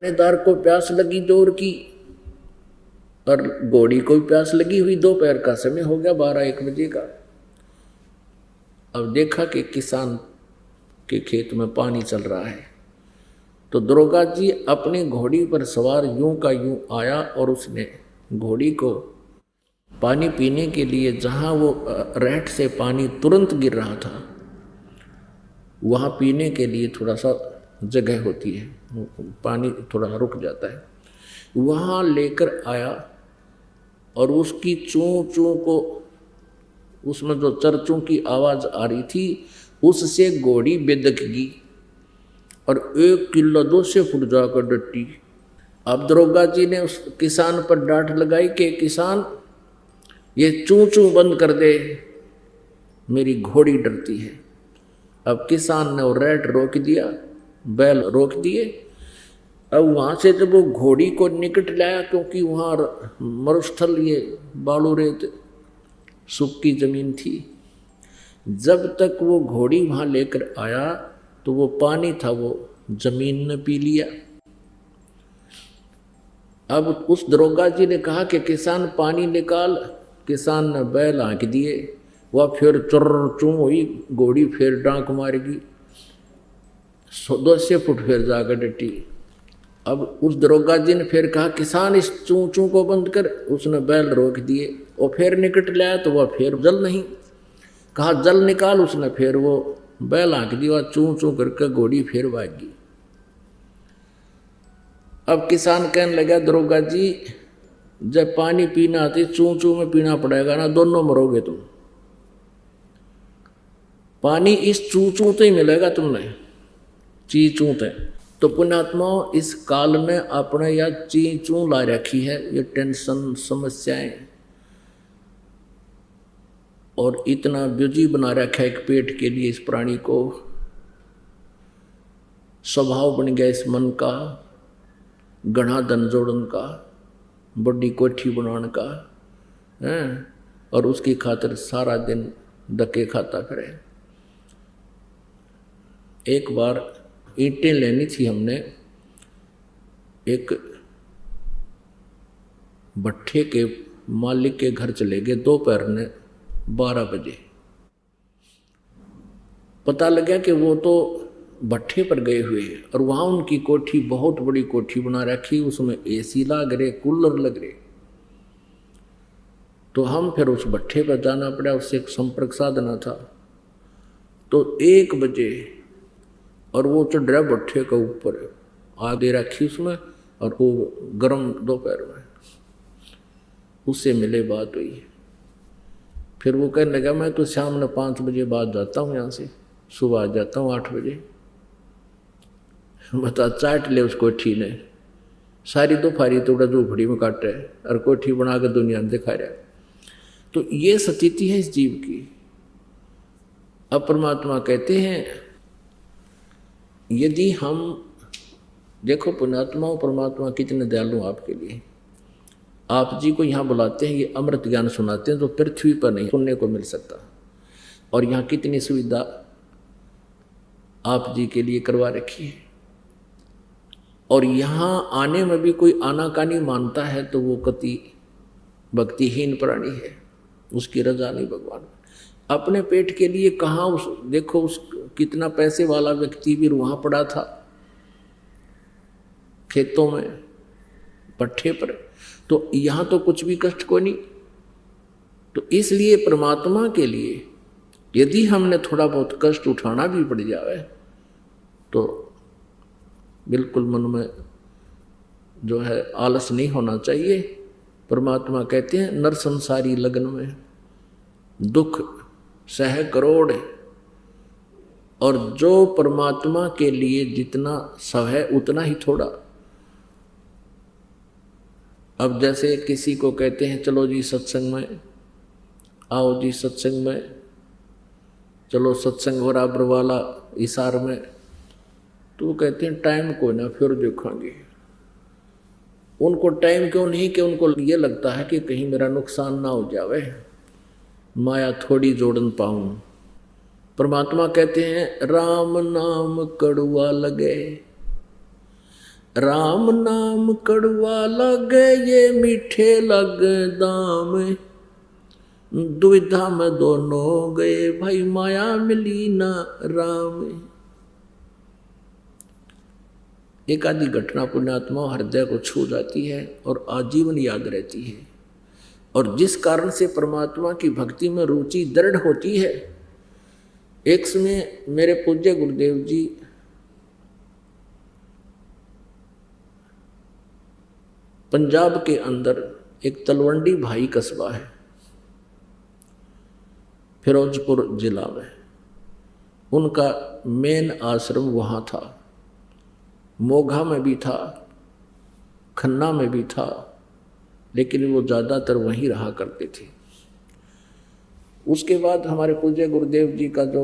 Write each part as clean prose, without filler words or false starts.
थानेदार को प्यास लगी जोर की और घोड़ी को भी प्यास लगी हुई। दोपहर का समय हो गया, 12-1 बजे का। अब देखा कि किसान के खेत में पानी चल रहा है, तो दरोगा जी अपनी घोड़ी पर सवार यूं का यूं आया और उसने घोड़ी को पानी पीने के लिए, जहां वो रहट से पानी तुरंत गिर रहा था, वहां पीने के लिए थोड़ा सा जगह होती है, पानी थोड़ा रुक जाता है, वहां लेकर आया और उसकी चूं चूं को, उसमें जो चरचों की आवाज आ रही थी, उससे घोड़ी बेदक गई और 1 किलो 200 फुट जाकर डटी। अब दरोगा जी ने उस किसान पर डांट लगाई कि किसान, ये चूं चूं बंद कर दे, मेरी घोड़ी डरती है। अब किसान ने वो रेट रोक दिया, बैल रोक दिए। अब वहाँ से जब वो घोड़ी को निकट लाया, क्योंकि वहाँ मरुस्थल, ये बालू रेत सूखी जमीन थी, जब तक वो घोड़ी वहाँ लेकर आया तो वो पानी था वो जमीन ने पी लिया। अब उस दरोगा जी ने कहा कि किसान पानी निकाल। किसान ने बैल हाँक दिए, वह फिर चुर चूं हुई, घोड़ी फिर डांक मारेगी, 200 फुट फिर जाकर डटी। अब उस दरोगा जी ने फिर कहा किसान इस चूं चूं को बंद कर। उसने बैल रोक दिए, और फिर निकट लाया तो वह फिर जल नहीं। कहा जल निकाल, उसने फिर वो बैल हाँक दिया, चूं चूं करके घोड़ी फिर भागी। अब किसान कहने लगा दरोगा जी, जब पानी पीना आती चूं चूं में पीना पड़ेगा ना, दोनों मरोगे तुम। पानी इस चूं चूं तो ही मिलेगा तुमने, ची चूं ते। तो पुण्यात्माओं, इस काल ने अपने या ची चूं ला रखी है, ये टेंशन, समस्याएं, और इतना बिजी बना रखा है एक पेट के लिए इस प्राणी को। स्वभाव बन गया इस मन का, घना धन जोड़न का, बड़ी कोठी बनाने का है, और उसकी खातिर सारा दिन धक्के खाता फिरे। एक बार ईंटें लेनी थी हमने, एक भट्ठे के मालिक के घर चले गए दोपहर ने 12 बजे। पता लगा कि वो तो भट्ठे पर गए हुए हैं, और वहाँ उनकी कोठी, बहुत बड़ी कोठी बना रखी, उसमें एसी लग रहे, कूलर लग रहे। तो हम फिर उस भट्ठे पर जाना पड़ा, उससे एक संपर्क साधना था। तो 1 बजे, और वो चढ़ रहा भट्ठे के ऊपर, आगे रखी उसमें, और वो गर्म दोपहर में, उससे मिले, बात हुई। फिर वो कहने लगा मैं तो शाम में 5 बजे बाद जाता हूँ यहाँ से, सुबह आ जाता हूँ 8 बजे। बता, चाट ले उस कोठी ने, सारी दोपहरी तोड़ा झोपड़ी में काट रहा है और कोठी बना कर दुनिया में दिखा रहा है। तो ये स्थिति है इस जीव की। अब परमात्मा कहते हैं, यदि हम देखो पुण्यात्माओं, परमात्मा कितने दयालु आपके लिए। आप जी को यहाँ बुलाते हैं, ये अमृत ज्ञान सुनाते हैं जो पृथ्वी पर नहीं सुनने को मिल सकता, और यहाँ कितनी सुविधा आप जी के लिए करवा रखी है। और यहाँ आने में भी कोई आनाकानी मानता है तो वो कति भक्तिहीन प्राणी है, उसकी रजा नहीं भगवान। अपने पेट के लिए कहाँ, उस देखो उस कितना पैसे वाला व्यक्ति भी वहाँ पड़ा था खेतों में, पट्टे पर, तो यहाँ तो कुछ भी कष्ट को नहीं। तो इसलिए परमात्मा के लिए यदि हमने थोड़ा बहुत कष्ट उठाना भी पड़ जाए तो बिल्कुल मन में जो है आलस नहीं होना चाहिए। परमात्मा कहते हैं, नर संसारी लगन में दुख सह करोड़, और जो परमात्मा के लिए जितना सह उतना ही थोड़ा। अब जैसे किसी को कहते हैं चलो जी सत्संग में आओ, जी सत्संग में चलो, सत्संग बराबर वाला इशार में, तो वो कहते हैं टाइम को ना फिर देखेंगे। उनको टाइम क्यों नहीं, कि उनको ये लगता है कि कहीं मेरा नुकसान ना हो जावे, माया थोड़ी जोड़न पाऊं। परमात्मा कहते हैं राम नाम कड़ुआ लगे, राम नाम कड़वा लगे ये मीठे लगे दाम, दुविधा में दोनों गए भाई माया मिली ना राम। एक आदि घटना पुण्यात्मा हृदय को छू जाती है और आजीवन याद रहती है, और जिस कारण से परमात्मा की भक्ति में रुचि दृढ़ होती है। एक समय मेरे पूज्य गुरुदेव जी पंजाब के अंदर एक तलवंडी भाई कस्बा है, फिरोजपुर जिला में, उनका मेन आश्रम वहाँ था। मोघा में भी था, खन्ना में भी था, लेकिन वो ज़्यादातर वहीं रहा करते थे। उसके बाद हमारे पूज्य गुरुदेव जी का जो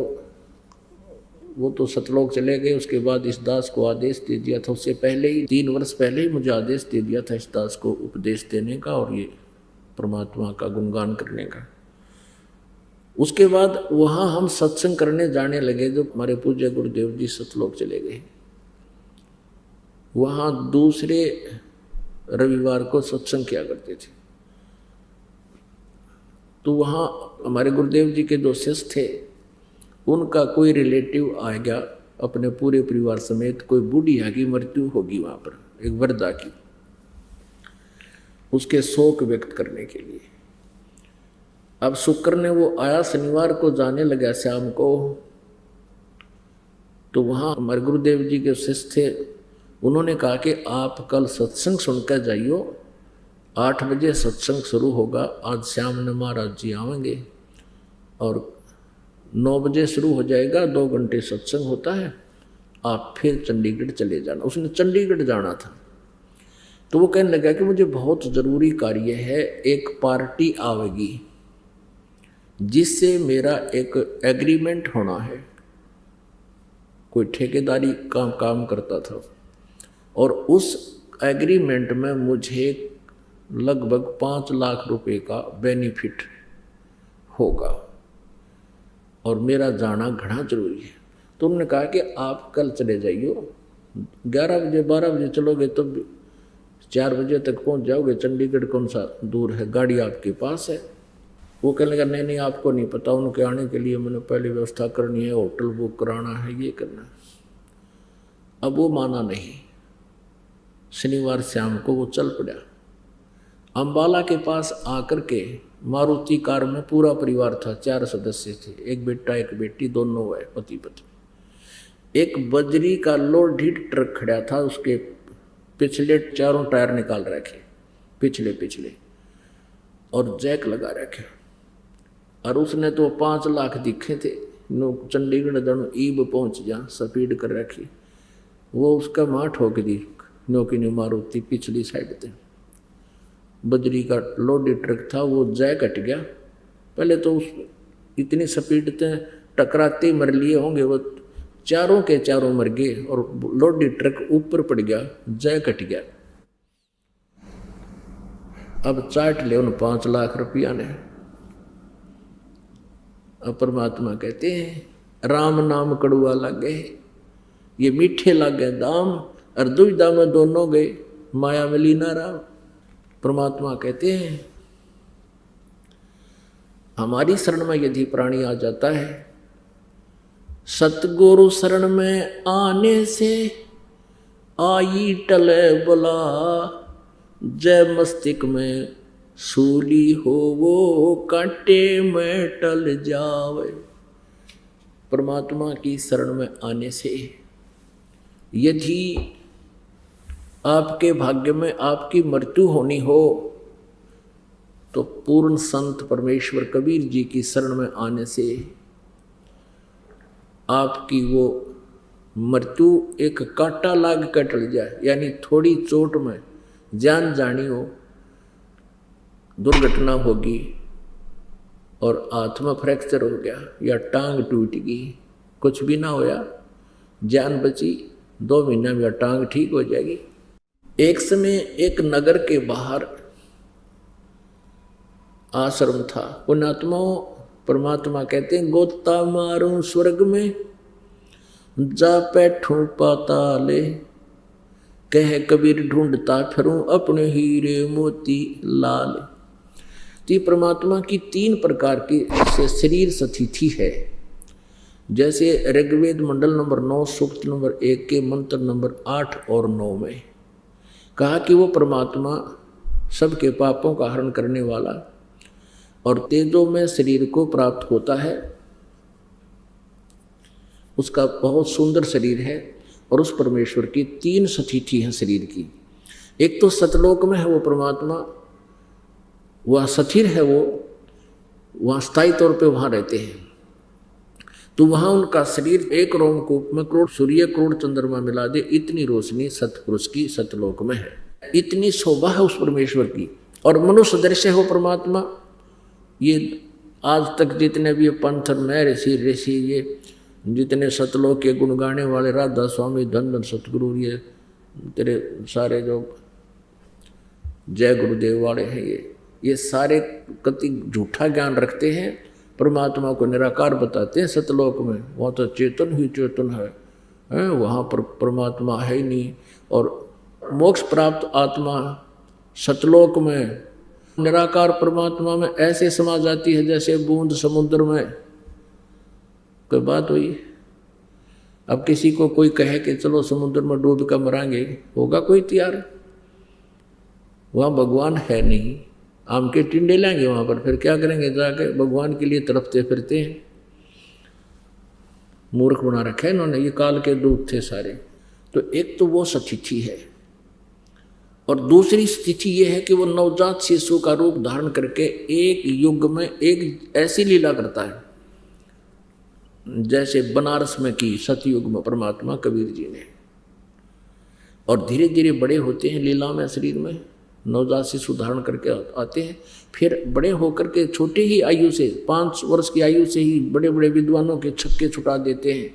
वो तो सतलोक चले गए, उसके बाद इस दास को आदेश दे दिया था। उससे पहले ही 3 वर्ष पहले ही मुझे आदेश दे दिया था इस दास को उपदेश देने का और ये परमात्मा का गुणगान करने का। उसके बाद वहाँ हम सत्संग करने जाने लगे। जो हमारे पूज्य गुरुदेव जी सतलोक चले गए, वहाँ दूसरे रविवार को सत्संग किया करते थे। तो वहाँ हमारे गुरुदेव जी के जो शिष्य थे, उनका कोई रिलेटिव आ गया अपने पूरे परिवार समेत। कोई बूढ़िया की मृत्यु होगी वहाँ पर, एक वृद्धा की, उसके शोक व्यक्त करने के लिए। अब शुक्र ने वो आया, शनिवार को जाने लगा शाम को। तो वहाँ हमारे गुरुदेव जी के शिष्य थे, उन्होंने कहा कि आप कल सत्संग सुनकर जाइयो, 8 बजे सत्संग शुरू होगा। आज शाम ने महाराज जी आवेंगे और 9 बजे शुरू हो जाएगा, 2 घंटे सत्संग होता है। आप फिर चंडीगढ़ चले जाना। उसने चंडीगढ़ जाना था। तो वो कहने लगा कि मुझे बहुत ज़रूरी कार्य है, एक पार्टी आवेगी जिससे मेरा एक एग्रीमेंट होना है। कोई ठेकेदारी का काम करता था और उस एग्रीमेंट में मुझे लगभग 5 लाख रुपए का बेनिफिट होगा और मेरा जाना घना जरूरी है। तो उन्होंने कहा कि आप कल चले जाइयो, 11 बजे 12 बजे चलोगे तो 4 बजे तक पहुंच जाओगे। चंडीगढ़ कौन सा दूर है, गाड़ी आपके पास है। वो कहने लगा नहीं नहीं आपको नहीं पता, उनके आने के लिए मैंने पहले व्यवस्था करनी है, होटल बुक कराना है, ये करना है। अब वो माना नहीं। शनिवार शाम को वो चल पड़ा। अम्बाला के पास आकर के मारुति कार में पूरा परिवार था, 4 सदस्य थे, एक बेटा एक बेटी, दोनों है पति पत्नी। एक बजरी का लोड ट्रक खड़ा था, उसके पिछले 4 टायर निकाल रखे, पिछले और जैक लगा रखे। और उसने तो 5 लाख दिखे थे। नो चंडीगढ़ दन ईब पहुंच जा, स्पीड कर रखी। वो उसका माँ ठोक दी, नो की नहीं मारुति पिछली साइड थे। बजरी का लोडेड ट्रक था, वो जैक हट गया। पहले तो उस इतनी स्पीड से टकराते मर लिए होंगे, वो चारों के चारों मर गए और लोडेड ट्रक ऊपर पड़ गया, जैक हट गया। अब चाट ले उन 5 लाख रुपया ने। अब परमात्मा कहते हैं राम नाम कड़ुआ लागे, ये मीठे लागे दाम, और दुविधा में दोनों गए माया मिली ना राम। परमात्मा कहते हैं हमारी शरण में यदि प्राणी आ जाता है, सतगुरु शरण में आने से आई टले बुला, जय मस्तिष्क में सूली हो वो कांटे में टल जावे। परमात्मा की शरण में आने से यदि आपके भाग्य में आपकी मृत्यु होनी हो, तो पूर्ण संत परमेश्वर कबीर जी की शरण में आने से आपकी वो मृत्यु एक कांटा लाग कर टल जाए। यानी थोड़ी चोट में जान जानी हो, दुर्घटना होगी और हाथ में फ्रैक्चर हो गया या टांग टूट गई, कुछ भी ना होया, जान बची, 2 महीना में टांग ठीक हो जाएगी। एक समय एक नगर के बाहर आश्रम था। पुण्यात्माओं, परमात्मा कहते हैं गोता मारूं स्वर्ग में, जा बैठूं पाताले, कह कबीर ढूंढता फिरूं अपने हीरे मोती लाल। तो परमात्मा की 3 प्रकार की से शरीर सतिथि है। जैसे ऋग्वेद मंडल नंबर 9 सूक्त नंबर 1 के मंत्र नंबर 8 और 9 में कहा कि वो परमात्मा सबके पापों का हरण करने वाला और तेजो में शरीर को प्राप्त होता है। उसका बहुत सुंदर शरीर है और उस परमेश्वर की 3 सतिथि हैं शरीर की। एक तो सतलोक में है वो परमात्मा, वह स्थिर है, वो वहाँ स्थायी तौर पे वहाँ रहते हैं। तो वहाँ उनका शरीर 1 रोमकूप में करोड़ सूर्य करोड़ चंद्रमा मिला दे इतनी रोशनी सतपुरुष की सतलोक में है। इतनी शोभा है उस परमेश्वर की। और मनुष्य दृश्य हो परमात्मा। ये आज तक जितने भी पंथर में ऋषि ये जितने सतलोक के गुण गाने वाले राधा स्वामी धन धन सतगुरु ये तेरे सारे जो जय गुरुदेव वाले हैं ये सारे कति झूठा ज्ञान रखते हैं। परमात्मा को निराकार बताते हैं सतलोक में, वहाँ तो चेतन ही चेतन है, वहाँ पर परमात्मा है ही नहीं। और मोक्ष प्राप्त आत्मा सतलोक में निराकार परमात्मा में ऐसे समा जाती है जैसे बूंद समुद्र में। कोई बात हुई। अब किसी को कोई कहे कि चलो समुद्र में डूब कर मरांगे, होगा कोई तैयार? वहाँ भगवान है नहीं, आम के टिंडे लाएंगे वहाँ पर, फिर क्या करेंगे जाके? भगवान के लिए तड़पते फिरते हैं। मूर्ख बना रखा है इन्होंने, ये काल के दूत थे सारे। तो एक तो वो स्थिति है और दूसरी स्थिति ये है कि वो नवजात शिशु का रूप धारण करके एक युग में एक ऐसी लीला करता है जैसे बनारस में की सतयुग में परमात्मा कबीर जी ने। और धीरे धीरे बड़े होते हैं लीला में, शरीर में नवजात शिशु धारण करके आते हैं। फिर बड़े होकर के छोटे ही आयु से 5 वर्ष की आयु से ही बड़े बड़े विद्वानों के छक्के छुटा देते हैं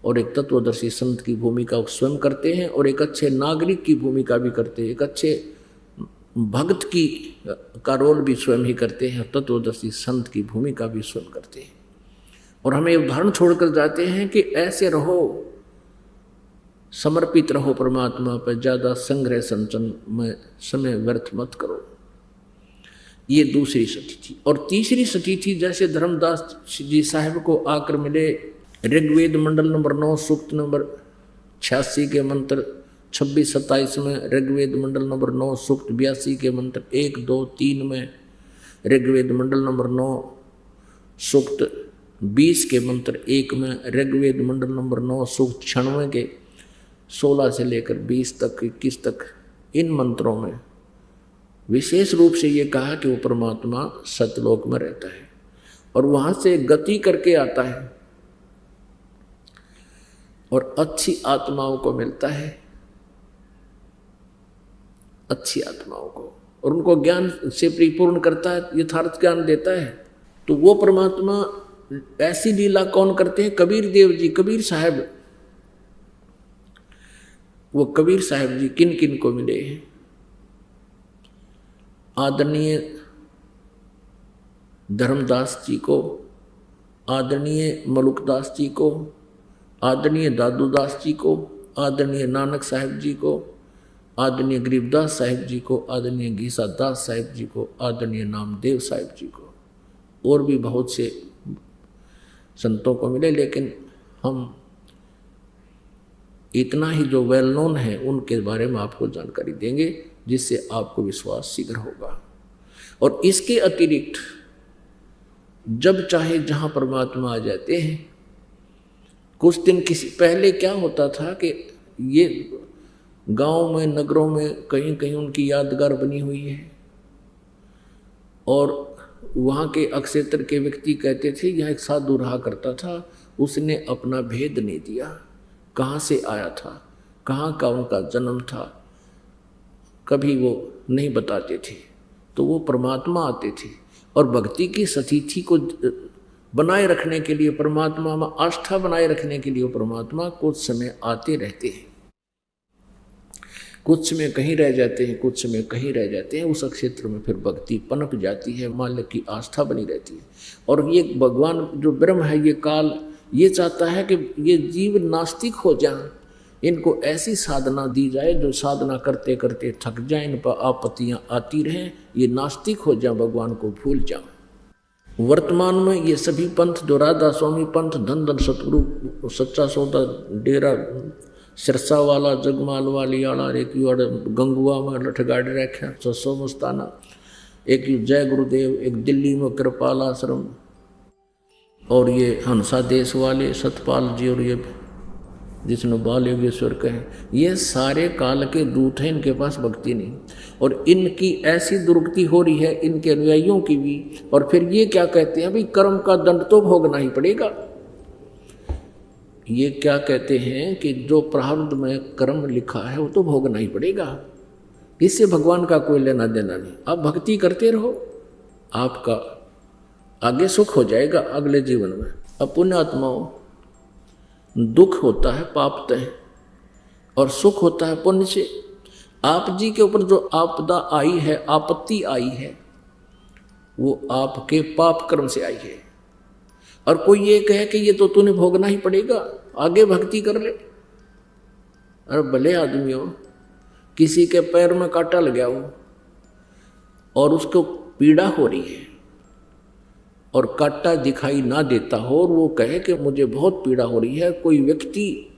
और एक तत्वदर्शी संत की भूमिका स्वयं करते हैं और एक अच्छे नागरिक की भूमिका भी करते हैं, एक अच्छे भक्त की का रोल भी स्वयं ही करते हैं, तत्वदर्शी संत की भूमिका भी स्वयं करते हैं। और हमें उदाहरण छोड़कर जाते हैं कि ऐसे रहो, समर्पित रहो परमात्मा पर, ज़्यादा संग्रह संचन में समय व्यर्थ मत करो। ये दूसरी स्थिति। और तीसरी स्थिति जैसे धर्मदास जी साहब को आकर मिले ऋग्वेद मंडल नंबर 9 सूक्त नंबर 86 के मंत्र 26-27 में, ऋग्वेद मंडल नंबर 9 सूक्त 82 के मंत्र 1, 2, 3 में, ऋग्वेद मंडल नंबर 9 सूक्त 20 के मंत्र 1 में, ऋग्वेद मंडल नंबर 9 सूक्त 96 के 16 से लेकर 20 तक 21 तक, इन मंत्रों में विशेष रूप से ये कहा कि वो परमात्मा सतलोक में रहता है और वहाँ से गति करके आता है और अच्छी आत्माओं को मिलता है, अच्छी आत्माओं को, और उनको ज्ञान से परिपूर्ण करता है, यथार्थ ज्ञान देता है। तो वो परमात्मा ऐसी लीला कौन करते हैं? कबीर देव जी, कबीर साहब। वो कबीर साहब जी किन किन को मिले हैं? आदरणीय धर्मदास जी को, आदरणीय मलुकदास जी को, आदरणीय दादूदास जी को, आदरणीय नानक साहब जी को, आदरणीय गरीबदास साहब जी को, आदरणीय घीसादास साहब जी को, आदरणीय नामदेव साहब जी को, और भी बहुत से संतों को मिले। लेकिन हम इतना ही जो वेल नोन है उनके बारे में आपको जानकारी देंगे जिससे आपको विश्वास शीघ्र होगा। और इसके अतिरिक्त जब चाहे जहाँ परमात्मा आ जाते हैं। कुछ दिन किसी पहले क्या होता था कि ये गांव में नगरों में कहीं कहीं उनकी यादगार बनी हुई है और वहाँ के अक्षेत्र के व्यक्ति कहते थे यह एक साधु रहा करता था, उसने अपना भेद नहीं दिया, कहाँ से आया था, कहाँ का उनका जन्म था, कभी वो नहीं बताते थे। तो वो परमात्मा आते थे और भक्ति की स्थिति को बनाए रखने के लिए, परमात्मा में आस्था बनाए रखने के लिए परमात्मा कुछ समय आते रहते हैं, कुछ समय कहीं रह जाते हैं, कुछ समय कहीं रह जाते हैं। उस क्षेत्र में फिर भक्ति पनप जाती है, मालिक की आस्था बनी रहती है। और ये भगवान जो ब्रह्म है, ये काल ये चाहता है कि ये जीव नास्तिक हो जाए, इनको ऐसी साधना दी जाए जो साधना करते करते थक जाए, इन पर आपत्तियां आती रहें, ये नास्तिक हो जाए, भगवान को भूल जाओ। वर्तमान में ये सभी पंथ जो राधा स्वामी पंथ, धन धन सतगुरु सच्चा सौदा डेरा सिरसा वाला, जगमाल वाली आला, एक गंगुआ में लठगाड़ी रखे 600 मस्ताना, एक जय गुरुदेव, एक दिल्ली में कृपाल आश्रम, और ये हंसा देश वाले सतपाल जी, और ये जिसने बाल योगेश्वर कहे, ये सारे काल के दूत हैं, इनके पास भक्ति नहीं। और इनकी ऐसी दुर्गति हो रही है, इनके अनुयायियों की भी। और फिर ये क्या कहते हैं, भाई कर्म का दंड तो भोगना ही पड़ेगा। ये क्या कहते हैं कि जो प्रारब्ध में कर्म लिखा है वो तो भोगना ही पड़ेगा, इससे भगवान का कोई लेना देना नहीं। आप भक्ति करते रहो, आपका आगे सुख हो जाएगा अगले जीवन में। अब पुण्यात्माओं, दुख होता है पाप से और सुख होता है पुण्य से। आप जी के ऊपर जो आपदा आई है, आपत्ति आई है, वो आपके पाप कर्म से आई है। और कोई ये कहे कि ये तो तूने भोगना ही पड़ेगा, आगे भक्ति कर ले। अरे भले आदमियों, किसी के पैर में कांटा लग गया हो और उसको पीड़ा हो रही है और कांटा दिखाई ना देता हो और वो कहे कि मुझे बहुत पीड़ा हो रही है, कोई व्यक्ति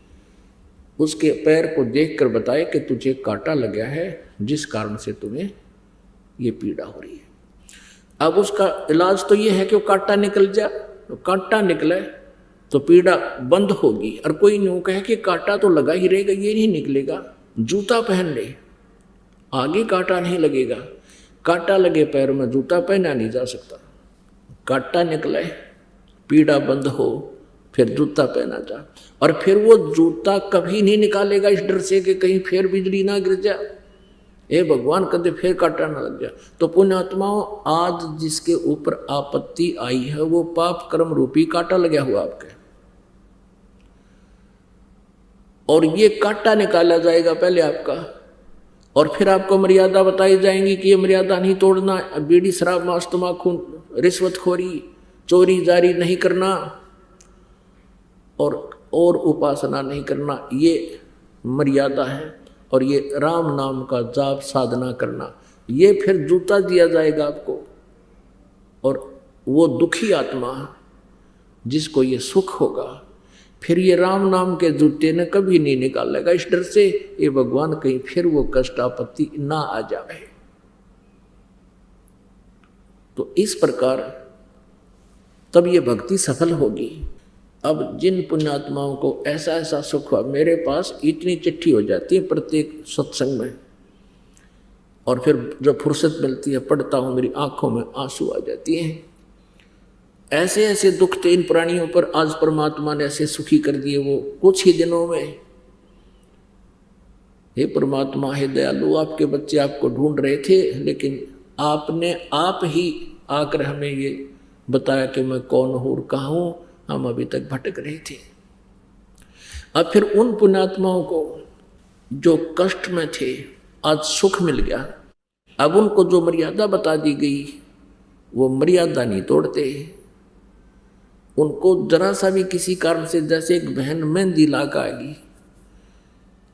उसके पैर को देखकर बताए कि तुझे कांटा लग गया है जिस कारण से तुम्हें ये पीड़ा हो रही है। अब उसका इलाज तो ये है कि वो कांटा निकल जाए, तो कांटा निकले तो पीड़ा बंद होगी। और कोई यूँ कहे कि कांटा तो लगा ही रहेगा, ये नहीं निकलेगा, जूता पहन ले, आगे कांटा नहीं लगेगा। कांटा लगे पैर में जूता पहना नहीं जा सकता। कांटा निकले, पीड़ा बंद हो, फिर जूता पहना जा। और फिर वो जूता कभी नहीं निकालेगा इस डर से कि कहीं फिर बिजली ना गिर जाए, ए भगवान कदे फिर कांटा ना लग जाए। तो पुण्यात्माओं, आज जिसके ऊपर आपत्ति आई है वो पाप कर्म रूपी कांटा लगा हुआ आपके, और ये कांटा निकाला जाएगा पहले आपका, और फिर आपको मर्यादा बताई जाएंगी कि ये मर्यादा नहीं तोड़ना, बीड़ी शराब मांस तम्बाकू रिश्वतखोरी चोरी जारी नहीं करना, और उपासना नहीं करना, ये मर्यादा है। और ये राम नाम का जाप साधना करना, ये फिर जूता दिया जाएगा आपको। और वो दुखी आत्मा जिसको ये सुख होगा, फिर ये राम नाम के जूते ने कभी नहीं निकालेगा इस डर से ये भगवान कहीं फिर वो कष्ट आपत्ति ना आ जाए। तो इस प्रकार तब ये भक्ति सफल होगी। अब जिन पुण्यात्माओं को ऐसा ऐसा सुख हुआ, मेरे पास इतनी चिट्ठी हो जाती है प्रत्येक सत्संग में, और फिर जब फुर्सत मिलती है पढ़ता हूँ, मेरी आंखों में आंसू आ जाती हैं। ऐसे ऐसे दुख थे इन प्राणियों पर, आज परमात्मा ने ऐसे सुखी कर दिए वो कुछ ही दिनों में। हे परमात्मा, हे दयालु, आपके बच्चे आपको ढूंढ रहे थे, लेकिन आपने आप ही आकर हमें ये बताया कि मैं कौन हूँ और कहाँ हूँ। हम अभी तक भटक रहे थे। अब फिर उन पुण्यात्माओं को जो कष्ट में थे आज सुख मिल गया। अब उनको जो मर्यादा बता दी गई वो मर्यादा नहीं तोड़ते। उनको जरा सा भी किसी कारण से, जैसे एक बहन मेहंदी ला के आएगी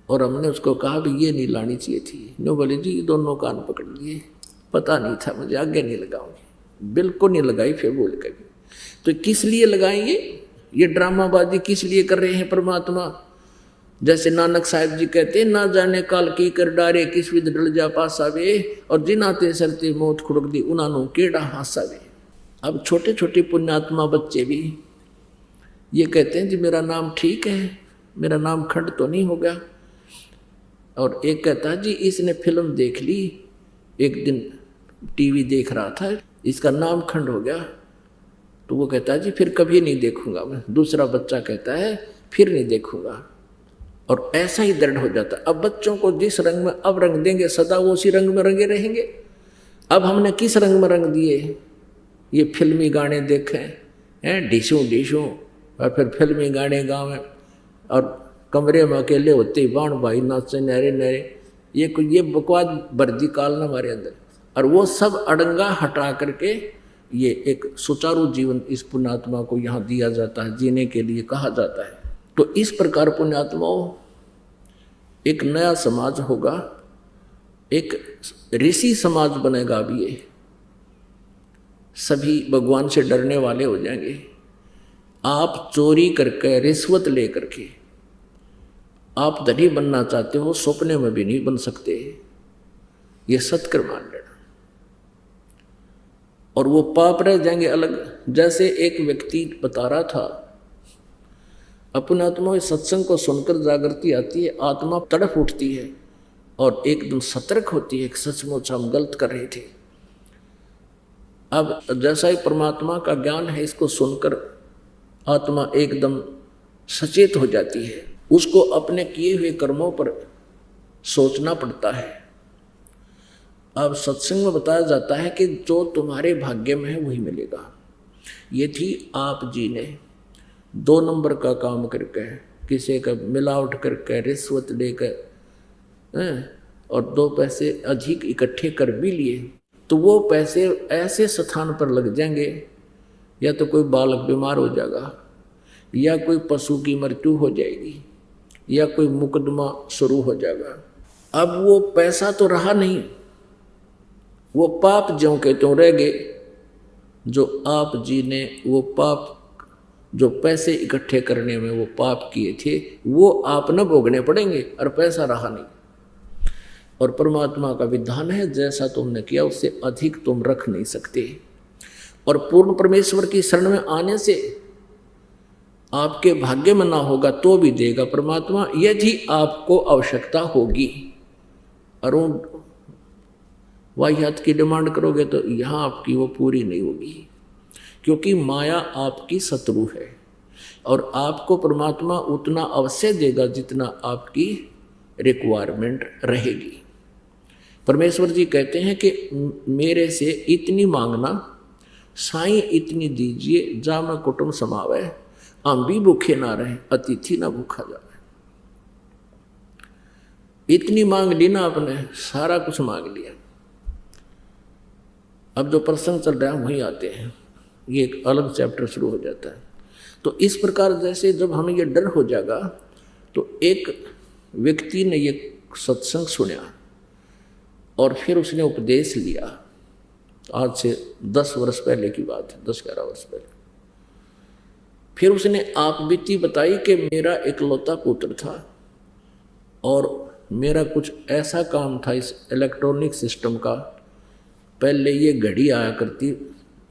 और हमने उसको कहा भी ये नहीं लानी चाहिए थी, नो बोले जी दोनों कान पकड़ लिए, पता नहीं था मुझे, आगे नहीं लगाऊंगी, बिल्कुल नहीं लगाई। फिर बोल कभी तो किस लिए लगाएंगे, ये ड्रामाबाजी किस लिए कर रहे हैं परमात्मा। जैसे नानक साहिब जी कहते हैं, ना जाने काल की कर डारे किस विध डल जा पासा वे, और जिनाते सरते मौत खुड़क दी उन्होंने केड़ा हासा वे। अब छोटे छोटे पुण्यात्मा बच्चे भी ये कहते हैं जी मेरा नाम ठीक है, मेरा नाम खंड तो नहीं होगा। और एक कहता है जी इसने फिल्म देख ली, एक दिन टीवी देख रहा था, इसका नाम खंड हो गया, तो वो कहता है जी फिर कभी नहीं देखूंगा मैं। दूसरा बच्चा कहता है फिर नहीं देखूंगा, और ऐसा ही दृढ़ हो जाता है। अब बच्चों को जिस रंग में अब रंग देंगे सदा वो उसी रंग में रंगे रहेंगे। अब हमने किस रंग में रंग दिए, ये फिल्मी गाने देखे हैं ढीशों ढीशों, और फिर फिल्मी गाने गावे, और कमरे में अकेले होते ही बाण भाई नाचे नहरे नहरे, ये बकवाद बर्दी काल ना हमारे अंदर। और वो सब अड़ंगा हटा करके ये एक सुचारू जीवन इस पुण्यात्मा को यहाँ दिया जाता है, जीने के लिए कहा जाता है। तो इस प्रकार पुण्यात्माओं एक नया समाज होगा, एक ऋषि समाज बनेगा। अब ये सभी भगवान से डरने वाले हो जाएंगे। आप चोरी करके, रिश्वत ले करके आप धनी बनना चाहते हो, सपने में भी नहीं बन सकते। ये सत्कर्म मान लेना। और वो पाप रह जाएंगे अलग। जैसे एक व्यक्ति बता रहा था, अपने आत्मा में सत्संग को सुनकर जागृति आती है, आत्मा तड़प उठती है और एकदम सतर्क होती है कि सचमुच हम गलत कर रहे थे। अब जैसा ही परमात्मा का ज्ञान है, इसको सुनकर आत्मा एकदम सचेत हो जाती है। उसको अपने किए हुए कर्मों पर सोचना पड़ता है। अब सत्संग में बताया जाता है कि जो तुम्हारे भाग्य में है वही मिलेगा। ये थी आप जी ने 2 नंबर का काम करके, किसी का मिलावट करके, रिश्वत लेकर और 2 पैसे अधिक इकट्ठे कर भी लिए, तो वो पैसे ऐसे स्थान पर लग जाएंगे, या तो कोई बालक बीमार हो जाएगा, या कोई पशु की मृत्यु हो जाएगी, या कोई मुकदमा शुरू हो जाएगा। अब वो पैसा तो रहा नहीं, वो पाप ज्यों के त्यों रह गए। जो आप जी ने वो पाप, जो पैसे इकट्ठे करने में वो पाप किए थे, वो आप न भोगने पड़ेंगे, और पैसा रहा नहीं। और परमात्मा का विधान है, जैसा तुमने किया उससे अधिक तुम रख नहीं सकते। और पूर्ण परमेश्वर की शरण में आने से आपके भाग्य में ना होगा तो भी देगा परमात्मा, यदि आपको आवश्यकता होगी। और वाह्यात की डिमांड करोगे तो यहाँ आपकी वो पूरी नहीं होगी, क्योंकि माया आपकी शत्रु है। और आपको परमात्मा उतना अवश्य देगा जितना आपकी रिक्वायरमेंट रहेगी। परमेश्वर जी कहते हैं कि मेरे से इतनी मांगना, साईं इतनी दीजिए, जा मैं कुटुंब समावे, हम भी भूखे ना रहे, अतिथि ना भूखा जाए। इतनी मांग ली ना आपने, सारा कुछ मांग लिया। अब जो प्रसंग चल रहा है वहीं आते हैं, ये एक अलग चैप्टर शुरू हो जाता है। तो इस प्रकार जैसे जब हमें ये डर हो जाएगा, तो एक व्यक्ति ने ये सत्संग सुना और फिर उसने उपदेश लिया। आज से 10 वर्ष पहले की बात है, 10-11 वर्ष पहले। फिर उसने आप बीती बताई कि मेरा इकलौता पुत्र था और मेरा कुछ ऐसा काम था इस इलेक्ट्रॉनिक सिस्टम का। पहले ये घड़ी आया करती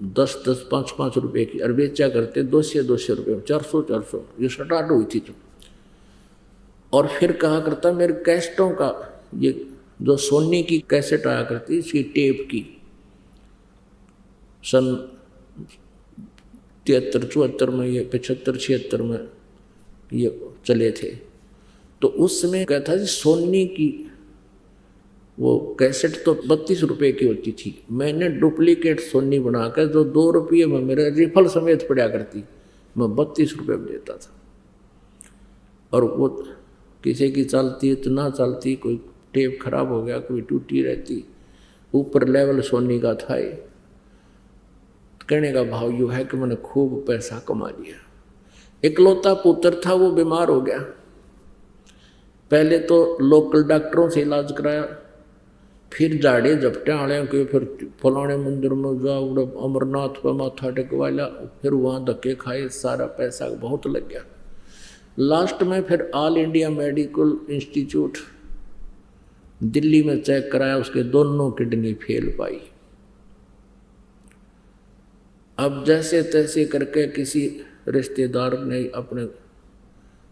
10-10, 5-5 रुपए की, और बेचा करते 200-200 रुपये, 400-400, ये स्टार्ट हुई थी जो। और फिर कहा करता मेरे कैसेटों का, ये जो सोनी की कैसेट आया करती इसकी टेप की, सन 73-74 में, ये 75-76 में ये चले थे। तो उस समय कहता था सोनी की वो कैसेट तो 32 रुपये की होती थी। मैंने डुप्लीकेट सोनी बनाकर जो 2 रुपये में मेरे रिफल समेत पड़ा करती, मैं 32 रुपये में देता था। और वो किसी की चलती तो ना चलती, कोई टेप खराब हो गया, कोई टूटी रहती, ऊपर लेवल सोनी का था। कहने का भाव यूँ है कि मैंने खूब पैसा कमा लिया। इकलौता पुत्र था, वो बीमार हो गया। पहले तो लोकल डॉक्टरों से इलाज कराया, फिर झाड़े झपटे आड़े के, फिर फलाने मंदिर में जाओ, अमरनाथ पर माथा टेकवाया, फिर वहाँ धक्के खाए, सारा पैसा बहुत लग गया। लास्ट में फिर all India medical institute Delhi में चेक कराया, उसके दोनों किडनी फेल पाई। अब जैसे तैसे करके किसी रिश्तेदार ने अपने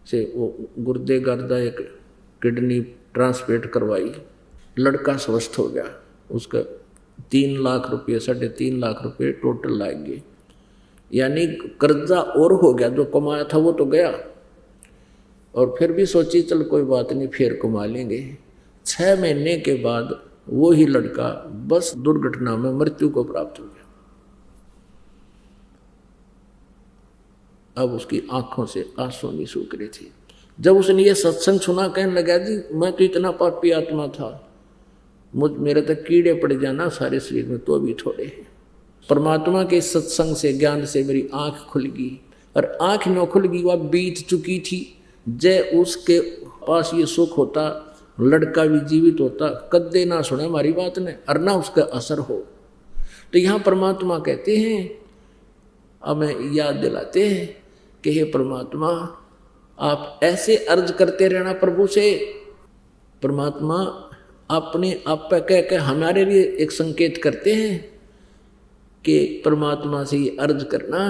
से वो गुर्दे गर्दा एक किडनी ट्रांसप्लांट करवाई, लड़का स्वस्थ हो गया। उसका 3 लाख रुपये, 3.5 लाख रुपये टोटल लग गए। यानी कर्जा और हो गया, जो कमाया था वो तो गया। और फिर भी सोची चल कोई बात नहीं, फिर कमा लेंगे। 6 महीने के बाद वो ही लड़का बस दुर्घटना में मृत्यु को प्राप्त हो गया। अब उसकी आंखों से आंसू नहीं सूख रही थी। जब उसने ये सत्संग सुना, कहने लगा जी मैं तो इतना पापी आत्मा था, मेरे तक कीड़े पड़ जाना सारे शरीर में, तो भी थोड़े हैं। परमात्मा के सत्संग से, ज्ञान से मेरी आंख खुल गई। और आंख न खुल गई, वह बीत चुकी थी। जय उसके पास ये सुख होता लड़का भी जीवित होता, कद्दे ना सुने हमारी बात ने, और ना उसका असर हो। तो यहाँ परमात्मा कहते हैं, हमें याद दिलाते हैं कि हे परमात्मा, आप ऐसे अर्ज करते रहना प्रभु से। परमात्मा अपने आप पे कह के हमारे लिए एक संकेत करते हैं कि परमात्मा से ये अर्ज करना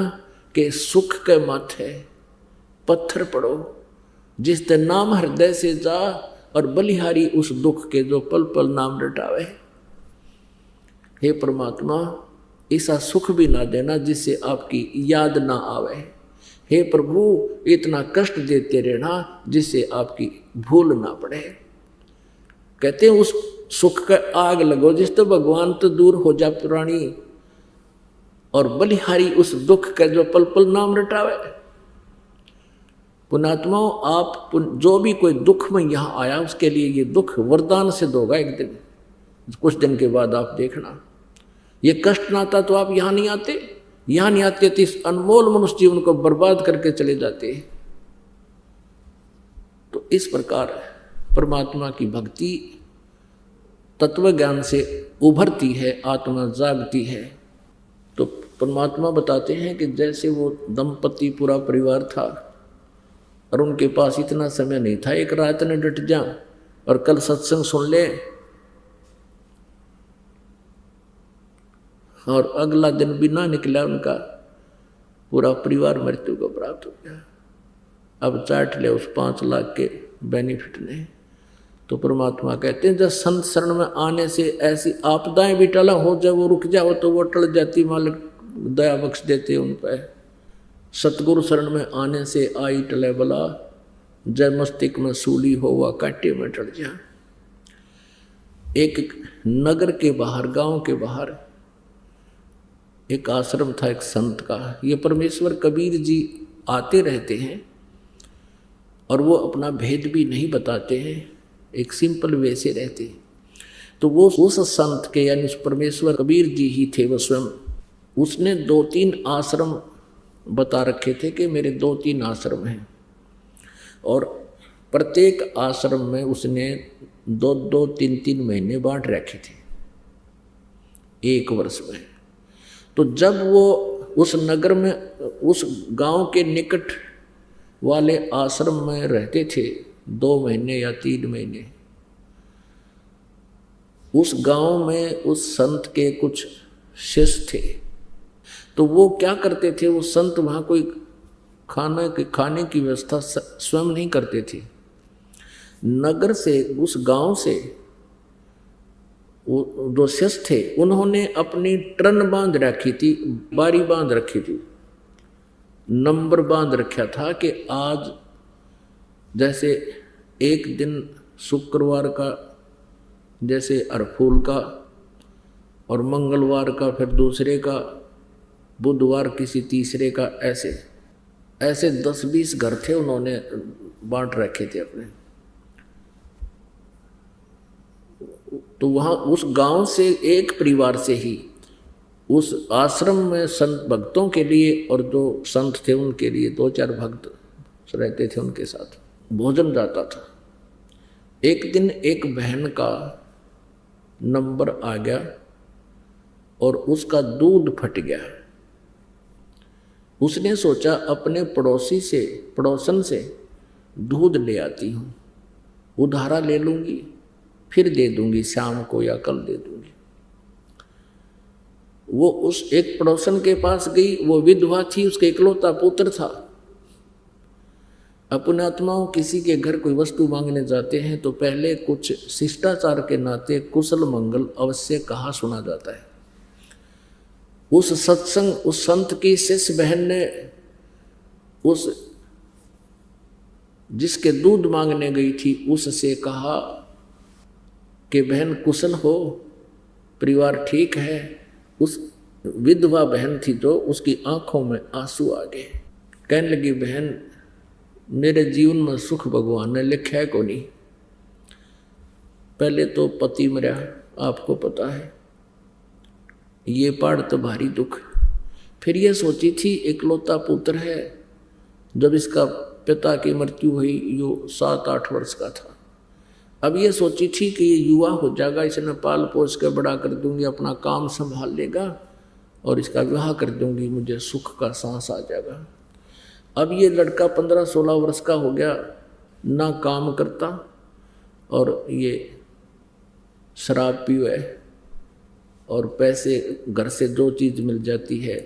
कि सुख के माथे पत्थर पड़ो, जिस ते नाम हृदय से जा, और बलिहारी उस दुख के जो पल पल नाम रटावे। हे परमात्मा, ऐसा सुख भी ना देना जिससे आपकी याद ना आवे। हे प्रभु, इतना कष्ट देते रहना जिससे आपकी भूल ना पड़े। कहते हैं उस सुख का आग लगो जिस तो भगवान तो दूर हो जा पुरानी, और बलिहारी उस दुख का जो पल पल नाम रटावे। पुण्यात्माओं, आप जो भी कोई दुख में यहाँ आया उसके लिए ये दुख वरदान से दोगा एक दिन। कुछ दिन के बाद आप देखना, ये कष्ट ना आता तो आप यहाँ नहीं आते। यहाँ नहीं आते तो इस अनमोल मनुष्य जीवन को बर्बाद करके चले जाते। तो इस प्रकार परमात्मा की भक्ति तत्व ज्ञान से उभरती है, आत्मा जागती है। तो परमात्मा बताते हैं कि जैसे वो दंपति पूरा परिवार था और उनके पास इतना समय नहीं था एक रात ने डट जा और कल सत्संग सुन ले और अगला दिन भी ना निकला, उनका पूरा परिवार मृत्यु को प्राप्त हो गया। अब चाट ले उस 5 लाख के बेनिफिट ने। तो परमात्मा कहते हैं जब संत शरण में आने से ऐसी आपदाएं भी टला हो, जब वो रुक जाओ तो वो टल जाती, मालिक दया बख्श देते उन पर। सतगुरु शरण में आने से आई टले बला, जय मस्तिष्क में सूली हो वह कांटे में टल जा। एक नगर के बाहर, गांव के बाहर एक आश्रम था एक संत का। ये परमेश्वर कबीर जी आते रहते हैं और वो अपना भेद भी नहीं बताते हैं, एक सिंपल वे से रहते हैं। तो वो उस संत के यानी उस परमेश्वर कबीर जी ही थे वो स्वयं। उसने 2-3 आश्रम बता रखे थे कि मेरे 2-3 आश्रम हैं, और प्रत्येक आश्रम में उसने 2-2, 3-3 महीने बांट रखे थे एक वर्ष में। तो जब वो उस नगर में, उस गांव के निकट वाले आश्रम में रहते थे 2 महीने या 3 महीने, उस गांव में उस संत के कुछ शिष्य थे। तो वो क्या करते थे, वो संत वहाँ कोई खाने की व्यवस्था स्वयं नहीं करते थे। नगर से, उस गांव से वो जो शिष्य थे उन्होंने अपनी ट्रन बांध रखी थी, बारी बांध रखी थी, नंबर बांध रखा था कि आज जैसे एक दिन शुक्रवार का जैसे अरफूल का, और मंगलवार का फिर दूसरे का, बुधवार किसी तीसरे का, ऐसे 10-20 घर थे उन्होंने बांट रखे थे अपने। तो वहाँ उस गांव से एक परिवार से ही उस आश्रम में संत भक्तों के लिए और जो संत थे उनके लिए 2-4 भक्त रहते थे, उनके साथ भोजन जाता था। एक दिन एक बहन का नंबर आ गया और उसका दूध फट गया। उसने सोचा अपने पड़ोसन से दूध ले आती हूँ, उधारा ले लूँगी, फिर दे दूँगी शाम को या कल दे दूँगी। वो उस एक पड़ोसन के पास गई, वो विधवा थी, उसका इकलौता पुत्र था। अपने आत्माओं किसी के घर कोई वस्तु मांगने जाते हैं तो पहले कुछ शिष्टाचार के नाते कुशल मंगल अवश्य कहा सुना जाता है। उस संत की शिष्य बहन ने उस जिसके दूध मांगने गई थी उससे कहा कि बहन कुशल हो, परिवार ठीक है। उस विधवा बहन थी जो, उसकी आंखों में आंसू आ गए। कहने लगी, बहन मेरे जीवन में सुख भगवान ने लिखा है को नहीं। पहले तो पति मरा, आपको पता है, ये पहाड़ तो भारी दुख। फिर ये सोची थी इकलौता पुत्र है, जब इसका पिता की मृत्यु हुई यो 7-8 वर्ष का था, अब ये सोची थी कि ये युवा हो जाएगा, इसने पाल पोस के बड़ा कर दूंगी, अपना काम संभाल लेगा और इसका विवाह कर दूंगी, मुझे सुख का सांस आ जाएगा। अब ये लड़का 15-16 वर्ष का हो गया, ना काम करता और ये शराब पीवे और पैसे घर से जो चीज़ मिल जाती है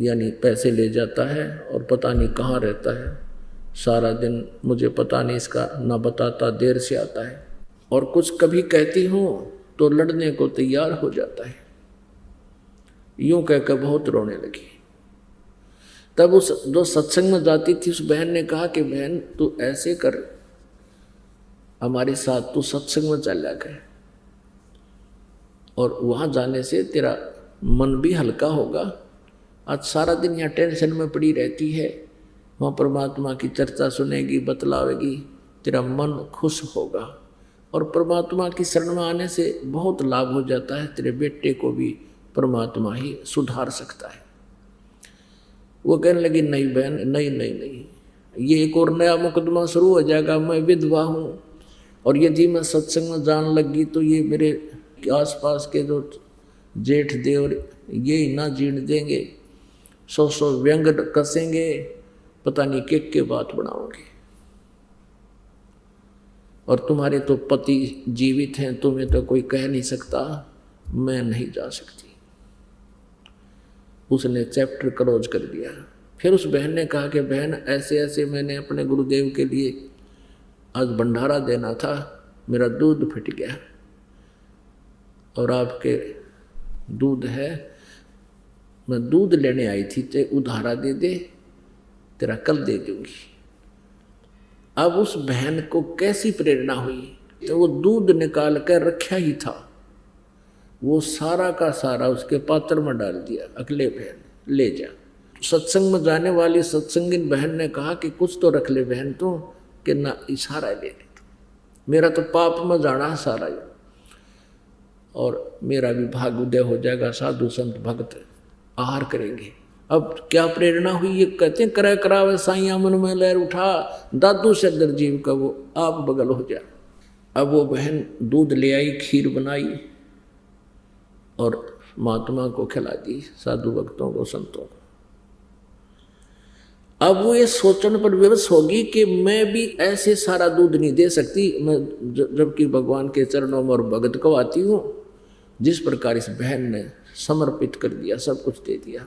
यानी पैसे ले जाता है और पता नहीं कहाँ रहता है सारा दिन, मुझे पता नहीं इसका, ना बताता, देर से आता है और कुछ कभी कहती हूँ तो लड़ने को तैयार हो जाता है। यूं कहकर बहुत रोने लगी। तब उस जो सत्संग में जाती थी उस बहन ने कहा कि बहन तू ऐसे कर, हमारे साथ तू सत्संग में चला गए और वहाँ जाने से तेरा मन भी हल्का होगा। आज सारा दिन यहाँ टेंशन में पड़ी रहती है, वहाँ परमात्मा की चर्चा सुनेगी, बतलावेगी, तेरा मन खुश होगा और परमात्मा की शरण में आने से बहुत लाभ हो जाता है। तेरे बेटे को भी परमात्मा ही सुधार सकता है। वो कहने लगी नहीं बहन, नहीं नहीं नहीं, ये एक और नया मुकदमा शुरू हो जाएगा। मैं विधवा हूँ और यदि मैं सत्संग में जान लगी तो ये मेरे आसपास के जो जेठ देवर ये ही ना जीण देंगे, 100 व्यंग कसेंगे, पता नहीं के बात बनाओगे। और तुम्हारे तो पति जीवित हैं, तुम्हें तो कोई कह नहीं सकता, मैं नहीं जा सकती। उसने चैप्टर क्लोज कर दिया। फिर उस बहन ने कहा कि बहन ऐसे ऐसे मैंने अपने गुरुदेव के लिए आज भंडारा देना था, मेरा दूध फट गया और आपके दूध है, मैं दूध लेने आई थी, ते उधारा दे दे, तेरा कल दे दूंगी। अब उस बहन को कैसी प्रेरणा हुई, तो वो दूध निकाल कर रखा ही था, वो सारा का सारा उसके पात्र में डाल दिया। अगले बहन ले जा। सत्संग में जाने वाली सत्संगिन बहन ने कहा कि कुछ तो रख ले बहन तो, कि ना इशारा ले ले, मेरा तो पाप में जाना सारा ही और मेरा भी भाग उदय हो जाएगा, साधु संत भक्त आहार करेंगे। अब क्या प्रेरणा हुई, ये कहते हैं करे करावे साइया मन में लहर उठा, दादू से दर जीव का वो आप बगल हो जा। अब वो बहन दूध ले आई, खीर बनाई और महात्मा को खिला दी, साधु भक्तों को, संतों को। अब वो ये सोचने पर विवश होगी कि मैं भी ऐसे सारा दूध नहीं दे सकती, मैं जबकि भगवान के चरणों में और भगत को आती हूँ। जिस प्रकार इस बहन ने समर्पित कर दिया, सब कुछ दे दिया,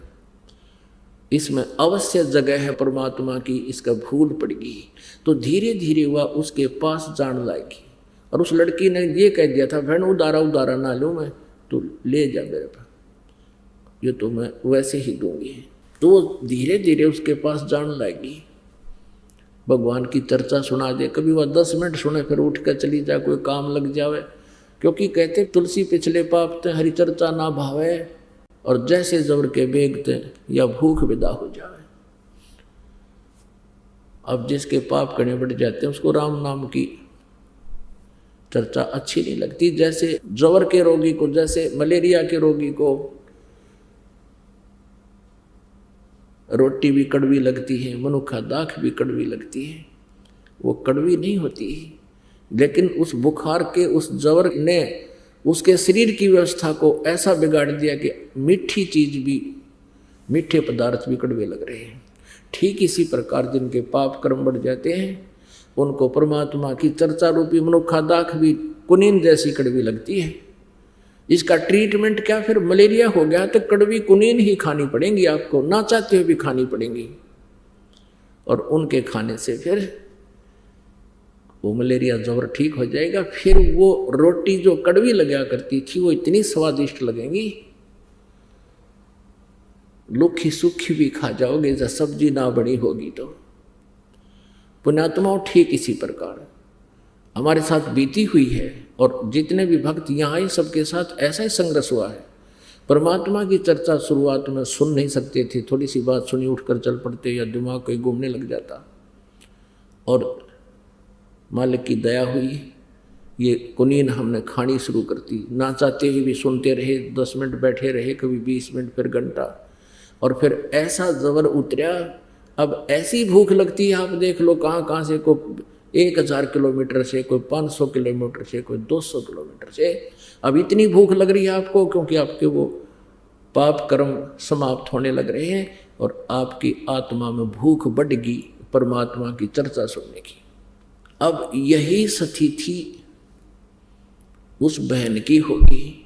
इसमें अवश्य जगह है परमात्मा की, इसका भूल पड़ेगी तो धीरे धीरे वह उसके पास जान लाएगी। और उस लड़की ने ये कह दिया था, बहन उदारा ना लूँ मैं, तू ले जा मेरे पास, ये तो मैं वैसे ही दूंगी। तो वो धीरे धीरे उसके पास जान लाएगी, भगवान की चर्चा सुना दे। कभी वह 10 मिनट सुने फिर उठ कर चली जाए, कोई काम लग जावे, क्योंकि कहते तुलसी पिछले पाप ते हरि चर्चा ना भावे, और जैसे जबर के बेगते या भूख विदा हो जाए। अब जिसके पाप करने बढ़ जाते हैं उसको राम नाम की चर्चा अच्छी नहीं लगती। जैसे जवर के रोगी को, जैसे मलेरिया के रोगी को रोटी भी कड़वी लगती है, मनुखा दाख भी कड़वी लगती है, वो कड़वी नहीं होती, लेकिन उस बुखार के उस जवर ने उसके शरीर की व्यवस्था को ऐसा बिगाड़ दिया कि मीठी चीज भी, मीठे पदार्थ भी कड़वे लग रहे हैं। ठीक इसी प्रकार जिनके पाप कर्म बढ़ जाते हैं उनको परमात्मा की चर्चा रूपी मनुखा दाख भी कुनीन जैसी कड़वी लगती है। इसका ट्रीटमेंट क्या, फिर मलेरिया हो गया तो कड़वी कुनीन ही खानी पड़ेंगी आपको, ना चाहते हुए भी खानी पड़ेंगी, और उनके खाने से फिर वो मलेरिया जबर ठीक हो जाएगा। फिर वो रोटी जो कड़वी लगा करती थी वो इतनी स्वादिष्ट लगेंगी, लुखी सुखी भी खा जाओगे जब सब्जी ना बड़ी होगी तो। पुण्यात्माओं ठीक इसी प्रकार हमारे साथ बीती हुई है, और जितने भी भक्त यहाँ आए सबके साथ ऐसा ही संघर्ष हुआ है। परमात्मा की चर्चा शुरुआत में सुन नहीं सकते थे, थोड़ी सी बात सुनी उठकर चल पड़ते या दिमाग कहीं घूमने लग जाता, और मालिक की दया हुई, ये कुनीन हमने खानी शुरू कर दी। ना चाहते हुए भी सुनते रहे, 10 मिनट बैठे रहे, कभी 20 मिनट, फिर घंटा, और फिर ऐसा जबर उतरा। अब ऐसी भूख लगती है, आप देख लो कहाँ कहाँ से को 1000 किलोमीटर से, कोई 500 किलोमीटर से, कोई 200 किलोमीटर से। अब इतनी भूख लग रही है आपको क्योंकि आपके वो पाप कर्म समाप्त होने लग रहे हैं और आपकी आत्मा में भूख बढ़ेगी परमात्मा की चर्चा सुनने की। अब यही स्थिति उस बहन की होगी।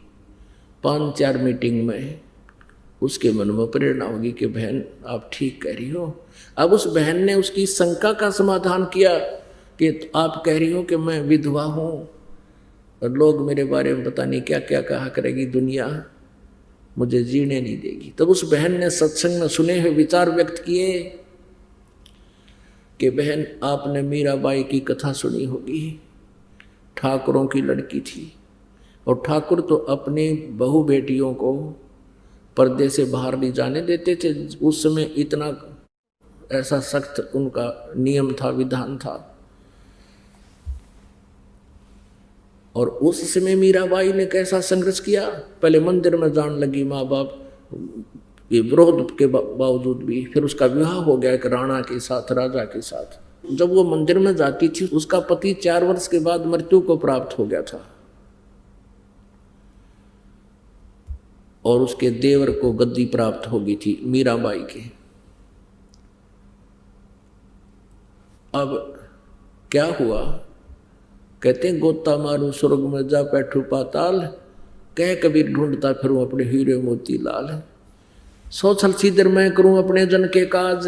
5-4 मीटिंग में उसके मन में प्रेरणा होगी कि बहन आप ठीक कह रही हो। अब उस बहन ने उसकी शंका का समाधान किया कि आप कह रही हो कि मैं विधवा हूँ और लोग मेरे बारे में पता नहीं क्या क्या कहा करेगी, दुनिया मुझे जीने नहीं देगी। तब उस बहन ने सत्संग में सुने हुए विचार व्यक्त किए कि बहन आपने मीराबाई की कथा सुनी होगी, ठाकुरों की लड़की थी और ठाकुर तो अपनी बहू बेटियों को पर्दे से बाहर नहीं जाने देते थे। उस समय इतना ऐसा सख्त उनका नियम था, विधान था। और उस समय मीराबाई ने कैसा संघर्ष किया, पहले मंदिर में जान लगी माँ बाप ये विरोध के बावजूद भी, फिर उसका विवाह हो गया एक राणा के साथ, राजा के साथ। जब वो मंदिर में जाती थी उसका पति 4 वर्ष के बाद मृत्यु को प्राप्त हो गया था और उसके देवर को गद्दी प्राप्त हो गई थी मीराबाई के। अब क्या हुआ, कहते हैं गोता मारू स्वर्ग में जा बैठू पाताल, कह कबीर ढूंढता फिरूं अपने हीरे मोती लाल, सोचल सीधर मैं करूं अपने जन के काज।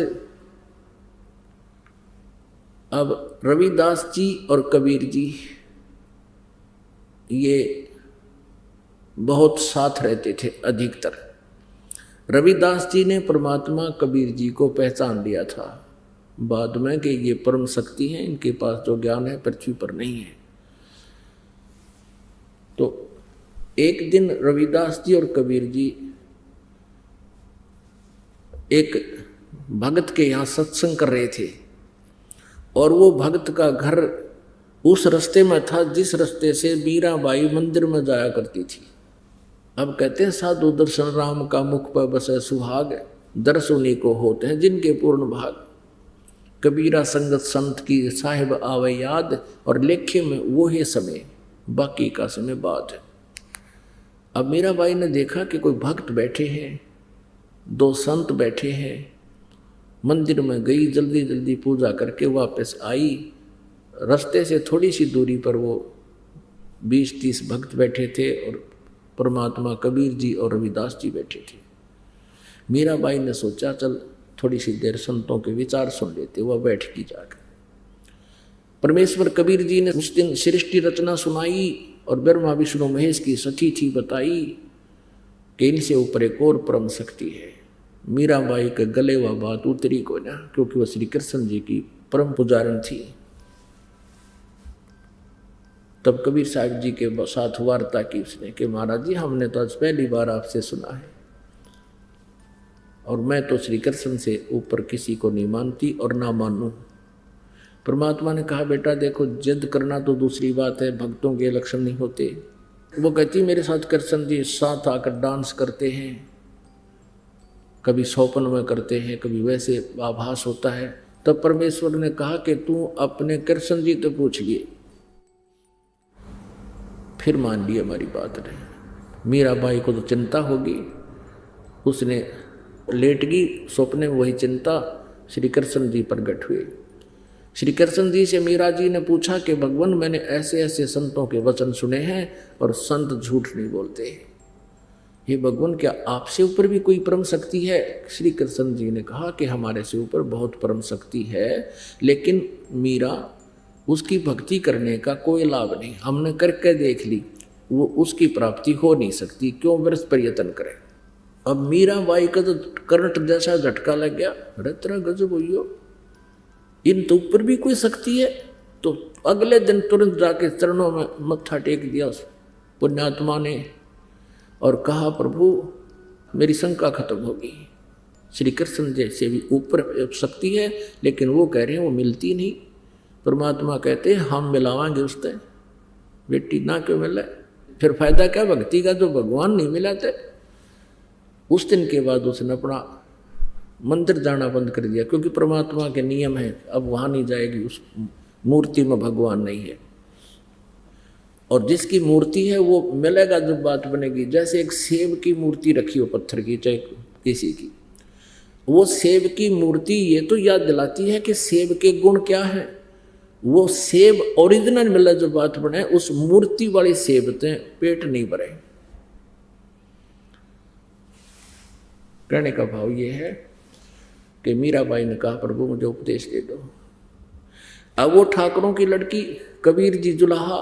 अब रविदास जी और कबीर जी ये बहुत साथ रहते थे अधिकतर। रविदास जी ने परमात्मा कबीर जी को पहचान लिया था बाद में कि ये परम शक्ति है, इनके पास जो ज्ञान है पृथ्वी पर नहीं है। तो एक दिन रविदास जी और कबीर जी एक भगत के यहाँ सत्संग कर रहे थे और वो भगत का घर उस रास्ते में था जिस रास्ते से मीराबाई मंदिर में जाया करती थी। अब कहते हैं साधु दर्शन राम का मुख पर बसे सुहाग, दर्श उन्हीं को होते हैं जिनके पूर्ण भाग। कबीरा संगत संत की साहिब आवे याद, और लेखे में वो है समय बाकी का समय बाद। अब मीराबाई ने देखा कि कोई भक्त बैठे हैं, 2 संत बैठे हैं। मंदिर में गई, जल्दी जल्दी पूजा करके वापस आई। रास्ते से थोड़ी सी दूरी पर वो 20-30 भक्त बैठे थे और परमात्मा कबीर जी और रविदास जी बैठे थे। मीराबाई ने सोचा चल थोड़ी सी देर संतों के विचार सुन लेते। वह बैठ की जाकर परमेश्वर कबीर जी ने उस दिन सृष्टि रचना सुनाई और ब्रह्मा विष्णु महेश की सतिथि बताई कि इनसे ऊपर एक और परम शक्ति है। मीराबाई के गले वह बात उतरी को ना, क्योंकि वह श्री कृष्ण जी की परम पुजारन थी। तब कबीर साहब जी के साथ वार्ता की उसने कि महाराज जी हमने तो आज पहली बार आपसे सुना है और मैं तो श्री कृष्ण से ऊपर किसी को नहीं मानती और ना मानूं। परमात्मा ने कहा बेटा देखो जिद करना तो दूसरी बात है, भक्तों के लक्षण नहीं होते। वो कहती मेरे साथ कृष्ण जी साथ आकर डांस करते हैं, कभी सौपन में करते हैं, कभी वैसे आभास होता है। तब परमेश्वर ने कहा कि तू अपने कृष्ण जी तो पूछ लिए। फिर मान ली हमारी बात ने। मीराबाई को तो चिंता होगी, उसने लेट गई सपने में, वही चिंता श्री कृष्ण जी प्रकट हुए। श्री कृष्ण जी से मीरा जी ने पूछा कि भगवान मैंने ऐसे ऐसे संतों के वचन सुने हैं और संत झूठ नहीं बोलते। ये भगवान क्या आपसे ऊपर भी कोई परम शक्ति है? श्री कृष्ण जी ने कहा कि हमारे से ऊपर बहुत परम शक्ति है, लेकिन मीरा उसकी भक्ति करने का कोई लाभ नहीं, हमने करके देख ली, वो उसकी प्राप्ति हो नहीं सकती, क्यों व्यर्थ प्रयत्न करें। अब मीराबाई का तो करंट जैसा झटका लग गया, अरे तेरा गजब हुई, इन तो ऊपर भी कोई शक्ति है। तो अगले दिन तुरंत जाके चरणों में मत्था टेक दिया उस पुण्यात्मा ने और कहा प्रभु मेरी शंका खत्म होगी। श्री कृष्ण जैसे भी ऊपर शक्ति है, लेकिन वो कह रहे हैं वो मिलती नहीं। परमात्मा कहते हैं हम मिलावांगे उससे, बेटी ना क्यों मिले, फिर फायदा क्या भक्ति का जो भगवान नहीं मिलाते। उस दिन के बाद उसने अपना मंदिर जाना बंद कर दिया, क्योंकि परमात्मा के नियम है अब वहाँ नहीं जाएगी, उस मूर्ति में भगवान नहीं है। और जिसकी मूर्ति है वो मिलेगा जब बात बनेगी। जैसे एक सेब की मूर्ति रखी हो पत्थर की, चाहे किसी की, वो सेब की मूर्ति ये तो याद दिलाती है कि सेब के गुण क्या है। वो सेब ओरिजिनल मिला जब बात बने, उस मूर्ति वाली सेब से पेट नहीं भरे। कहने का भाव ये है कि मीराबाई ने कहा प्रभु मुझे उपदेश दे दो। अब वो ठाकुरों की लड़की, कबीर जी जुलाहा,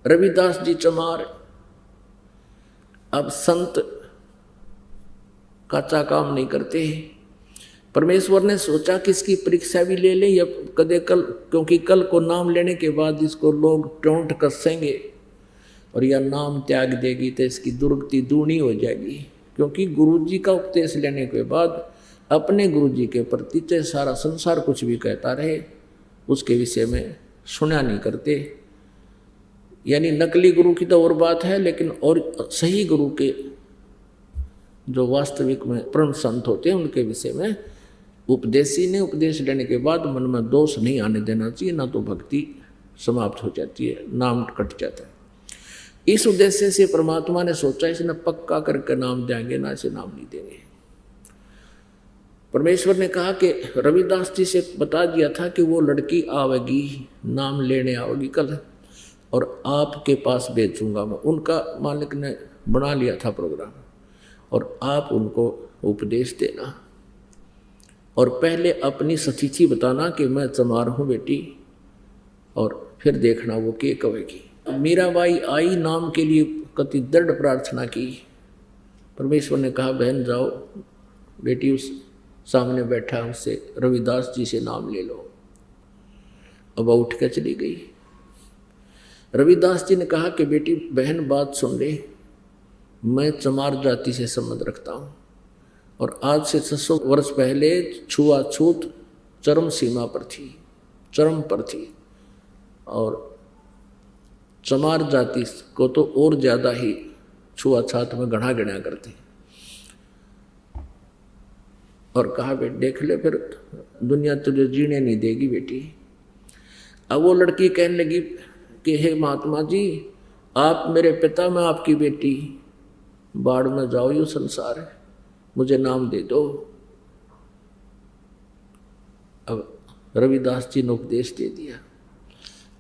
रविदास जी चमार, अब संत काचा काम नहीं करते। परमेश्वर ने सोचा कि इसकी परीक्षा भी ले ले या कदे कल, क्योंकि कल को नाम लेने के बाद इसको लोग टोंट कसेंगे और यह नाम त्याग देगी तो इसकी दुर्गति दूनी हो जाएगी। क्योंकि गुरुजी का उपदेश लेने के बाद अपने गुरुजी के प्रति चाहे सारा संसार कुछ भी कहता रहे, उसके विषय में सुना नहीं करते। यानी नकली गुरु की तो और बात है, लेकिन और सही गुरु के जो वास्तविक में परम संत होते हैं उनके विषय में उपदेशी ने उपदेश लेने के बाद मन में दोष नहीं आने देना चाहिए, ना तो भक्ति समाप्त हो जाती है, नाम कट जाता है। इस उद्देश्य से परमात्मा ने सोचा इसने पक्का करके नाम देंगे, ना इसे नाम नहीं देंगे। परमेश्वर ने कहा कि रविदास जी से बता दिया था कि वो लड़की आवेगी, नाम लेने आवेगी कल, और आपके पास भेजूंगा मैं। उनका मालिक ने बना लिया था प्रोग्राम, और आप उनको उपदेश देना और पहले अपनी सतीथि बताना कि मैं चमार हूँ बेटी, और फिर देखना वो क्या कहेगी। मीराबाई आई, नाम के लिए कति दृढ़ प्रार्थना की। परमेश्वर ने कहा बहन जाओ बेटी, उस सामने बैठा उससे रविदास जी से नाम ले लो। अब वो उठ कर चली गई। रविदास जी ने कहा कि बेटी बहन बात सुन ले, मैं चमार जाति से संबंध रखता हूँ और आज से 600 वर्ष पहले छुआछूत चरम सीमा पर थी, चरम पर थी, और चमार जाति को तो और ज़्यादा ही छुआछात में गणा गिना करते। और कहा बेटी देख ले, फिर दुनिया तुझे जीने नहीं देगी बेटी। अब वो लड़की कहने लगी कि हे महात्मा जी, आप मेरे पिता, मैं आपकी बेटी, बाढ़ में जाओ यू संसार है, मुझे नाम दे दो। अब रविदास जी ने उपदेश दे दिया।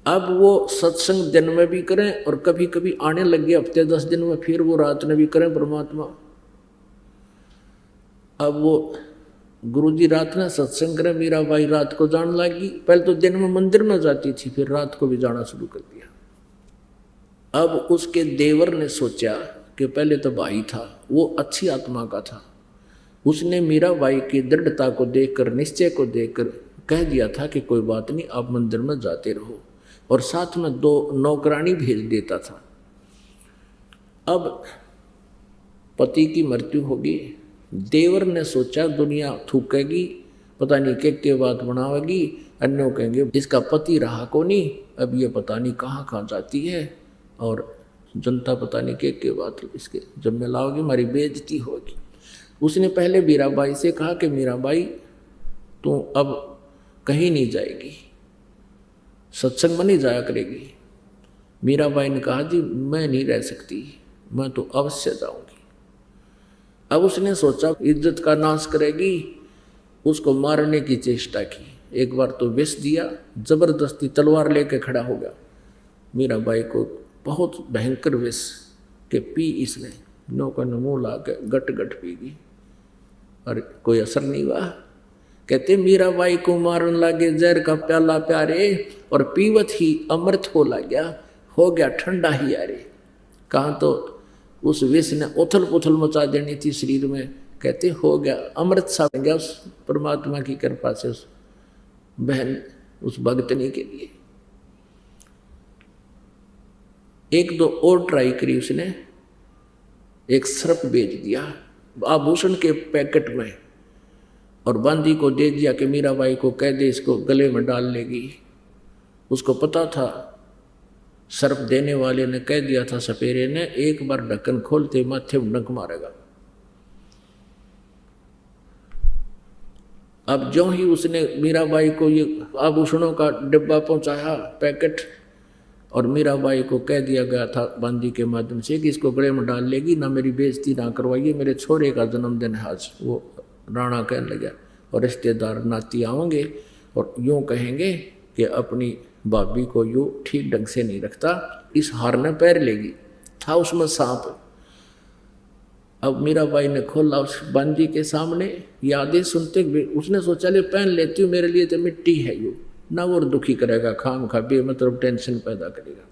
अब वो सत्संग दिन में भी करें और कभी कभी आने लग गए हफ्ते 10 दिन में, फिर वो रात में भी करें परमात्मा। अब वो गुरुजी रात में सत्संग करें, मीराबाई रात को जाने लगी। पहले तो दिन में मंदिर में जाती थी, फिर रात को भी जाना शुरू कर दिया। अब उसके देवर ने सोचा कि पहले तो भाई था, वो अच्छी आत्मा का था, उसने मीराबाई की दृढ़ता को देखकर, निश्चय को देखकर कह दिया था कि कोई बात नहीं, आप मंदिर में जाते रहो, और साथ में 2 नौकरानी भेज देता था। अब पति की मृत्यु होगी, देवर ने सोचा दुनिया थूकेगी, पता नहीं के बात बनावेगी, अन्यों कहेंगे इसका पति रहा को नहीं, अब ये पता नहीं कहाँ कहाँ जाती है, और जनता पता नहीं के बात इसके जब में लाओगी, हमारी बेइज्जती होगी। उसने पहले मीराबाई से कहा कि मीराबाई तू अब कहीं नहीं जाएगी, सत्संग में नहीं जाया करेगी। मीराबाई ने कहा जी मैं नहीं रह सकती, मैं तो अवश्य जाऊंगी। अब उसने सोचा इज्जत का नाश करेगी, उसको मारने की चेष्टा की। एक बार तो विष दिया, जबरदस्ती तलवार लेके खड़ा हो गया। मीराबाई को बहुत भयंकर विष के पी इसने, नौका ने मुँह ला के गट गट पीगी और कोई असर नहीं हुआ। कहते मीराबाई को मारन लागे जहर का प्याला प्यारे, और पीवत ही अमृत हो गया ठंडा ही यारे। कहाँ तो उस विष ने उथल पुथल मचा देनी थी शरीर में, कहते हो गया अमृत सा बन गया उस परमात्मा की कृपा से, उस बहन, उस भक्तनी के लिए। 1-2 और ट्राई करी उसने, एक सर्प बेच दिया आभूषण के पैकेट में, और बांदी को दे दिया कि मीराबाई को कह दे इसको गले में डाल लेगी। उसको पता था, सर्प देने वाले ने कह दिया था सपेरे ने, एक बार ढक्कन खोलते माथे में डंक मारेगा। अब जो ही उसने मीराबाई को ये आभूषणों का डिब्बा पहुंचाया, पैकेट, और मीराबाई को कह दिया गया था बांदी के माध्यम से कि इसको गले में डाल लेगी, ना मेरी बेइज्जती ना करवाइए, मेरे छोरे का जन्मदिन है आज। वो राणा कहने लगा, और रिश्तेदार नाती आओगे और यूँ कहेंगे कि अपनी भाभी को यूँ ठीक ढंग से नहीं रखता, इस हार ने पैर लेगी। था उसमें सांप। अब मीराबाई ने खोला उस बांदी के सामने, यादें सुनते हुए उसने सोचा ले पहन लेती हूँ, मेरे लिए तो मिट्टी है यू, ना वो दुखी करेगा, खाम खा मतलब टेंशन पैदा करेगा।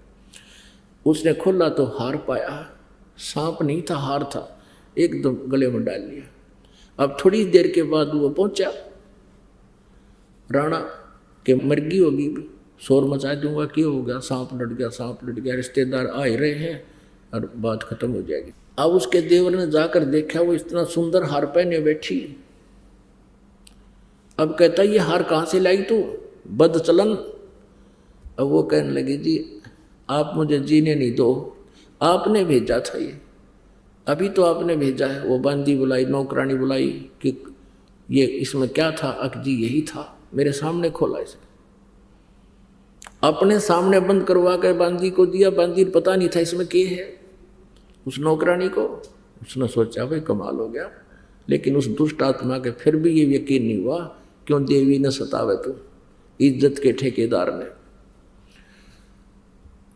उसने खोला तो हार पाया, सांप नहीं था, हार था, एकदम गले में डाल लिया। अब थोड़ी देर के बाद वो पहुंचा, राणा के मर्गी होगी, शोर मचा दूंगा, क्यों हो गया, सांप लड़ गया, सांप लड़ गया, रिश्तेदार आ ही रहे हैं और बात खत्म हो जाएगी। अब उसके देवर ने जाकर देखा, वो इतना सुंदर हार पहने बैठी। अब कहता ये हार कहाँ से लाई तू, बद चलन। अब वो कहने लगी जी आप मुझे जीने नहीं दो, आपने भेजा था ये, अभी तो आपने भेजा है। वो बांदी बुलाई, नौकरानी बुलाई कि ये इसमें क्या था, अक जी यही था, मेरे सामने खोला इसे, अपने सामने बंद करवा कर बांदी को दिया। बांदी पता नहीं था इसमें क्या है। उस नौकरानी को उसने सोचा भाई कमाल हो गया, लेकिन उस दुष्ट आत्मा के फिर भी ये यकीन नहीं हुआ, क्यों देवी ने सतावे तू, इज्जत के ठेकेदार ने।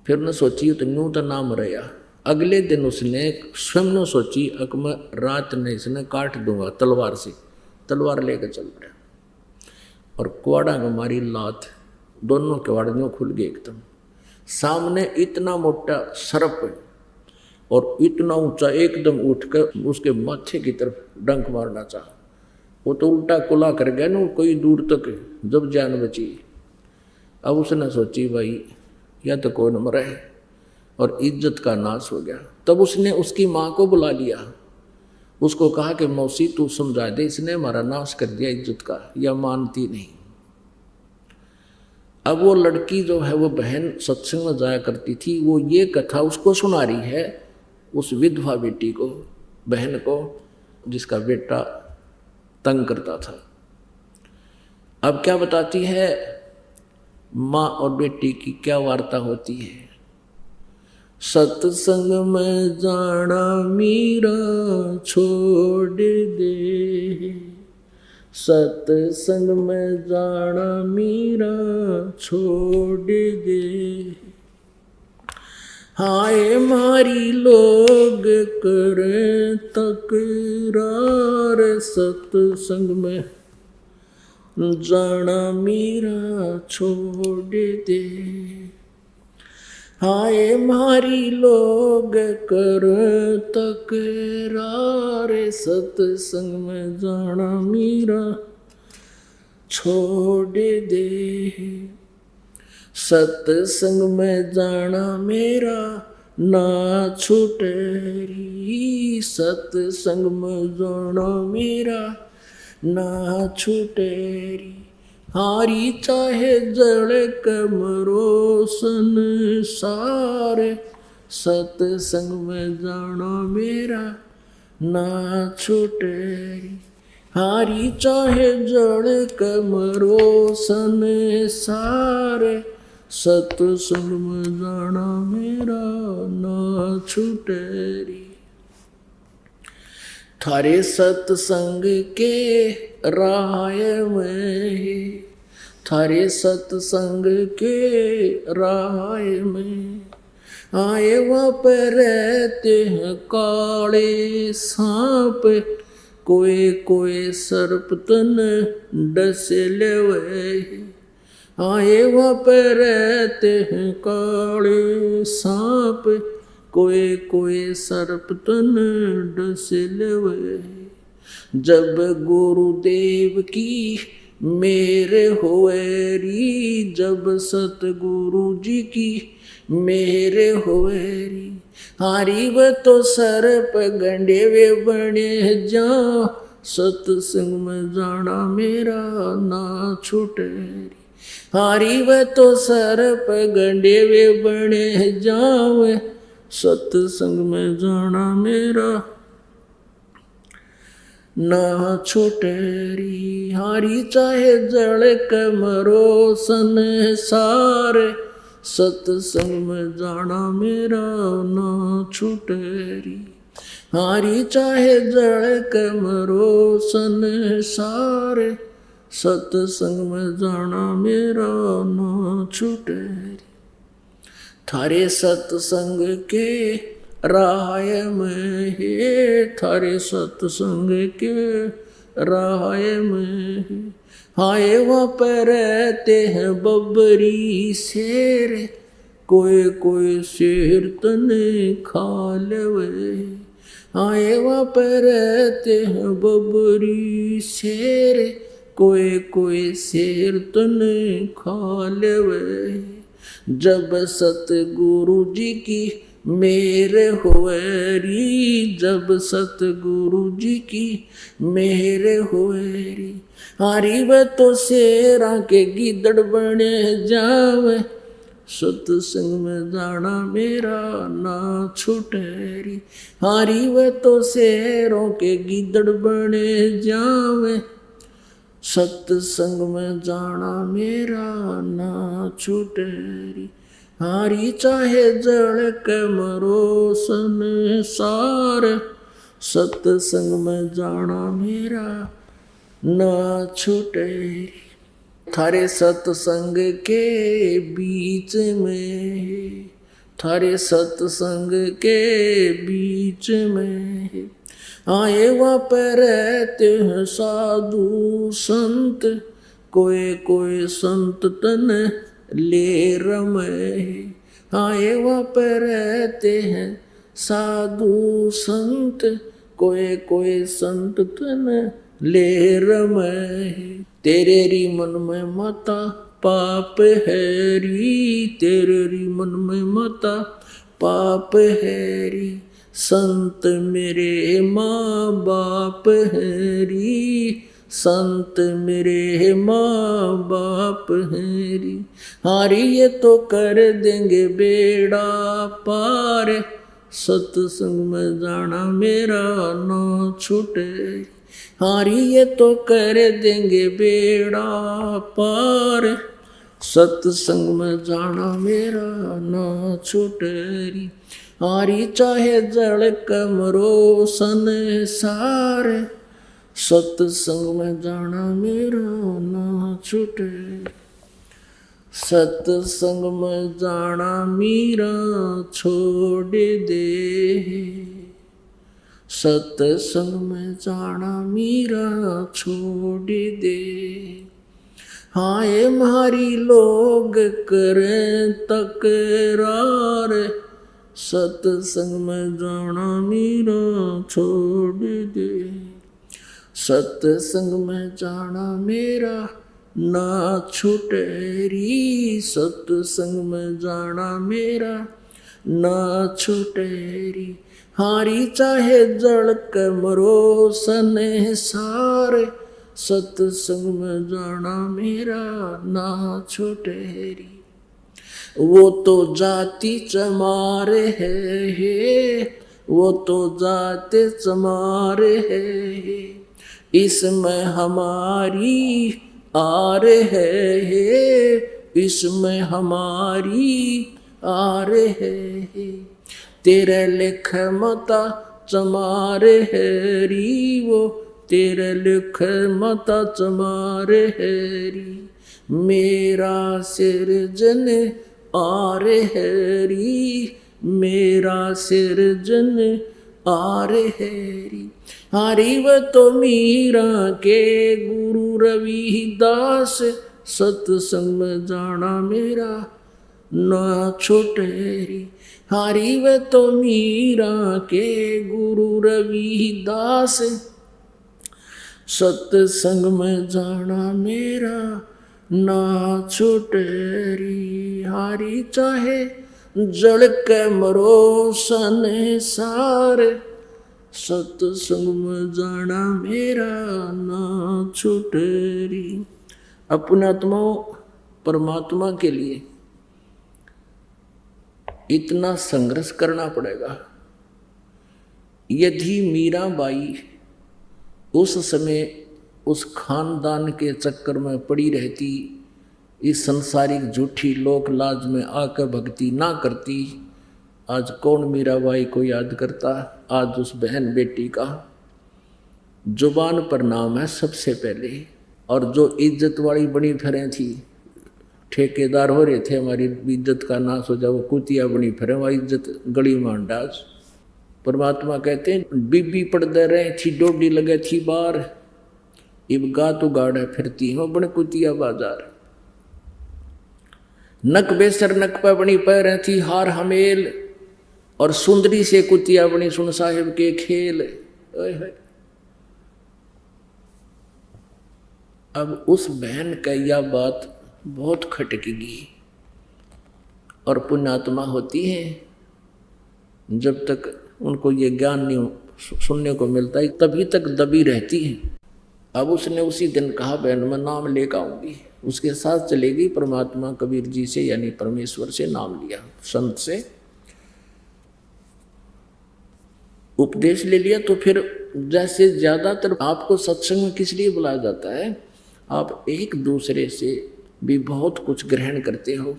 फिर ने सोची तो न्यू तो नाम रहा। अगले दिन उसने स्वयं ने सोची अक मैं रात ने इसने काट दूंगा तलवार से, तलवार लेकर चल पड़ा और कुआड़ा में मारी लात, दोनों किवाड़ियों खुल गए एकदम। सामने इतना मोटा सर्प और इतना ऊंचा, एकदम उठकर उसके माथे की तरफ डंक मारना चाहा। वो तो उल्टा कुला कर गया ना कोई दूर तक, जब जान बची। अब उसने सोची भाई या तो कौन मरा है, और इज्जत का नाश हो गया। तब उसने उसकी माँ को बुला लिया, उसको कहा कि मौसी तू समझा दे, इसने हमारा नाश कर दिया इज्जत का, या मानती नहीं। अब वो लड़की जो है वो बहन सत्संग में जाया करती थी, वो ये कथा उसको सुना रही है, उस विधवा बेटी को, बहन को, जिसका बेटा तंग करता था। अब क्या बताती है, माँ और बेटी की क्या वार्ता होती है। सत्संग में जाना मीरा छोड़ दे, सत्संग में जाना मीरा छोड़ दे, हाय मारी लोग करे तकरार, सत्संग में जाना मीरा छोड़ दे, हाय मारी लोग करे तकरार, सत्संग में जाना मीरा छोड़ दे, सत्संग में जाना मेरा ना छूटेरी, सत्संग में जाना मेरा ना छूटेरी, हारी चाहे जड़ कमरो संसार, सत्संग में जाना मेरा ना छूटेरी, हारी चाहे जड़ कमरो संसार, सत्संग में जाना मेरा ना छूटेरी, थारे सत्संग के राय में, थारे सत्संग के राय में, आए वहाँ पर रहते हैं काले सांप, कोई कोई सर्प तन डस लेवे, आए वहाँ पर रहते हैं काले सांप, कोई कोई सर्प तन डस लेवे, जब गुरुदेव की मेरे होएरी, जब सतगुरु जी की मेरे होएरी, हारी व तो सर्प गंडे वे बने जा, सत्संग में जाना मेरा ना छूटेरी, हारी व तो सर्प गंडे वे बने जावे, सत्संग में जाना मेरा। ना छूटेरी। हारी चाहे जड़ के मरो संसार, सत्संग में जाना मेरा ना छूटेरी। हारी चाहे जड़ के मरो संसार, सत्संग में जाना मेरा ना छूटेरी। थारे सत्संग के राय में है, थारे सत्संग के राय में है। हाय वहाँ पर रहते हैं बबरी शेर, कोई कोई शेर तने खा लेवे। हाय वहाँ पर रहते हैं बबरी शेर, कोई कोई शेर तने खा लेवे। जब सतगुरु जी की मेरे होएरी, जब सतगुरु जी की मेरे होएरी। हारी व तो शेरा के गिदड़ बने जावे, सत्संग में जाना मेरा ना छूटेरी। हारी व तो शेरों के गिदड़ बने जावे, सत्संग में जाना मेरा ना छूटेरी। हारी चाहे जड़ के मरो संसार, सत्संग में जाना मेरा ना छूटेरी। थारे सत्संग के बीच में, थारे सत्संग के बीच में आए वहाँ पर रहते हैं साधु संत, कोई कोई संत तन ले रमे। आए वहाँ पर रहते हैं साधु संत, कोई कोई संत तन ले रमे। तेरे री मन में मता पाप है री, तेरे री मन में मता पाप है री। संत मेरे माँ बाप है री, संत मेरे माँ बाप है री। हारी ये तो कर देंगे बेड़ा पार, सत्संग में जाना मेरा ना छूटे। हारी ये तो कर देंगे बेड़ा पार, सत्संग में जाना मेरा ना छूटेरी। हारी चाहे जड़ कमरो संसार, सत्संग में जाना मेरा ना छूटे। सत्संग में जाना मेरा छोड़ दे, सत्संग में जाना मेरा छोड़ दे। हाय मारी लोग करें तकरार, सत्संग में जाना मेरा छोड़ दे। सत्संग में जाना मेरा ना छूटेरी, सत्संग में जाना मेरा ना छूटेरी। हारी चाहे जड़ कमरो संसार, सत्संग में जाना मेरा ना छूटेरी। वो तो जाति चमारे है, वो तो जाते चमारे है, इसमें हमारी आर है, इसमें हमारी आर है। तेरे लिख मता चमारे है री, वो तेरे लिख मता चमारे है री। मेरा सिरजन आर है री, मेरा सिरजन आर है री। हारी व तो मीरा के गुरु रविदास, सत्संग में जाना मेरा ना छूटेरी। हारी व तो मीरा के गुरु रविदास, सत्संग में जाना मेरा ना छूटेरी। हारी चाहे जड़ के मरो संसार, सत्संग में जाना मेरा ना छूटेरी। अपने आत्माओं परमात्मा के लिए इतना संघर्ष करना पड़ेगा। यदि मीराबाई उस समय उस खानदान के चक्कर में पड़ी रहती, इस संसारिक झूठी लोक लाज में आकर भक्ति ना करती, आज कौन मीराबाई को याद करता। आज उस बहन बेटी का जुबान पर नाम है सबसे पहले। और जो इज्जत वाली बनी फिरें थी, ठेकेदार हो रहे थे हमारी इज्जत का नाश हो जाए, वो कुतिया बनी फिरे, वह इज्जत गली मान डाज। परमात्मा कहते हैं बीबी पड़दे रहे थी, डोडी लगे थी बार, इब गात उगाड़े फिरती हो बन कुतिया बाजार। नक बेसर नक पे बनी पैर थी हार हमेल, और सुंदरी से कुतिया बनी सुन साहिब के खेल। अब उस बहन का यह बात बहुत खटकेगी। और पुण्यात्मा होती हैं जब तक उनको ये ज्ञान नहीं सुनने को मिलता है तभी तक दबी रहती हैं। अब उसने उसी दिन कहा बहन मैं नाम लेकर आऊंगी, उसके साथ चलेगी। परमात्मा कबीर जी से यानी परमेश्वर से नाम लिया, संत से उपदेश ले लिया। तो फिर जैसे ज्यादातर आपको सत्संग में किस लिए बुलाया जाता है, आप एक दूसरे से भी बहुत कुछ ग्रहण करते हो।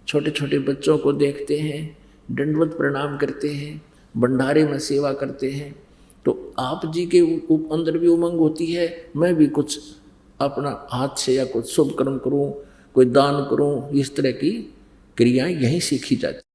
छोटे छोटे बच्चों को देखते हैं, दंडवत प्रणाम करते हैं, भंडारे में सेवा करते हैं, तो आप जी के अंदर भी उमंग होती है मैं भी कुछ अपना हाथ से या कुछ शुभ कर्म करूं, कोई दान करूं। इस तरह की क्रियाएं यहीं सीखी जाती।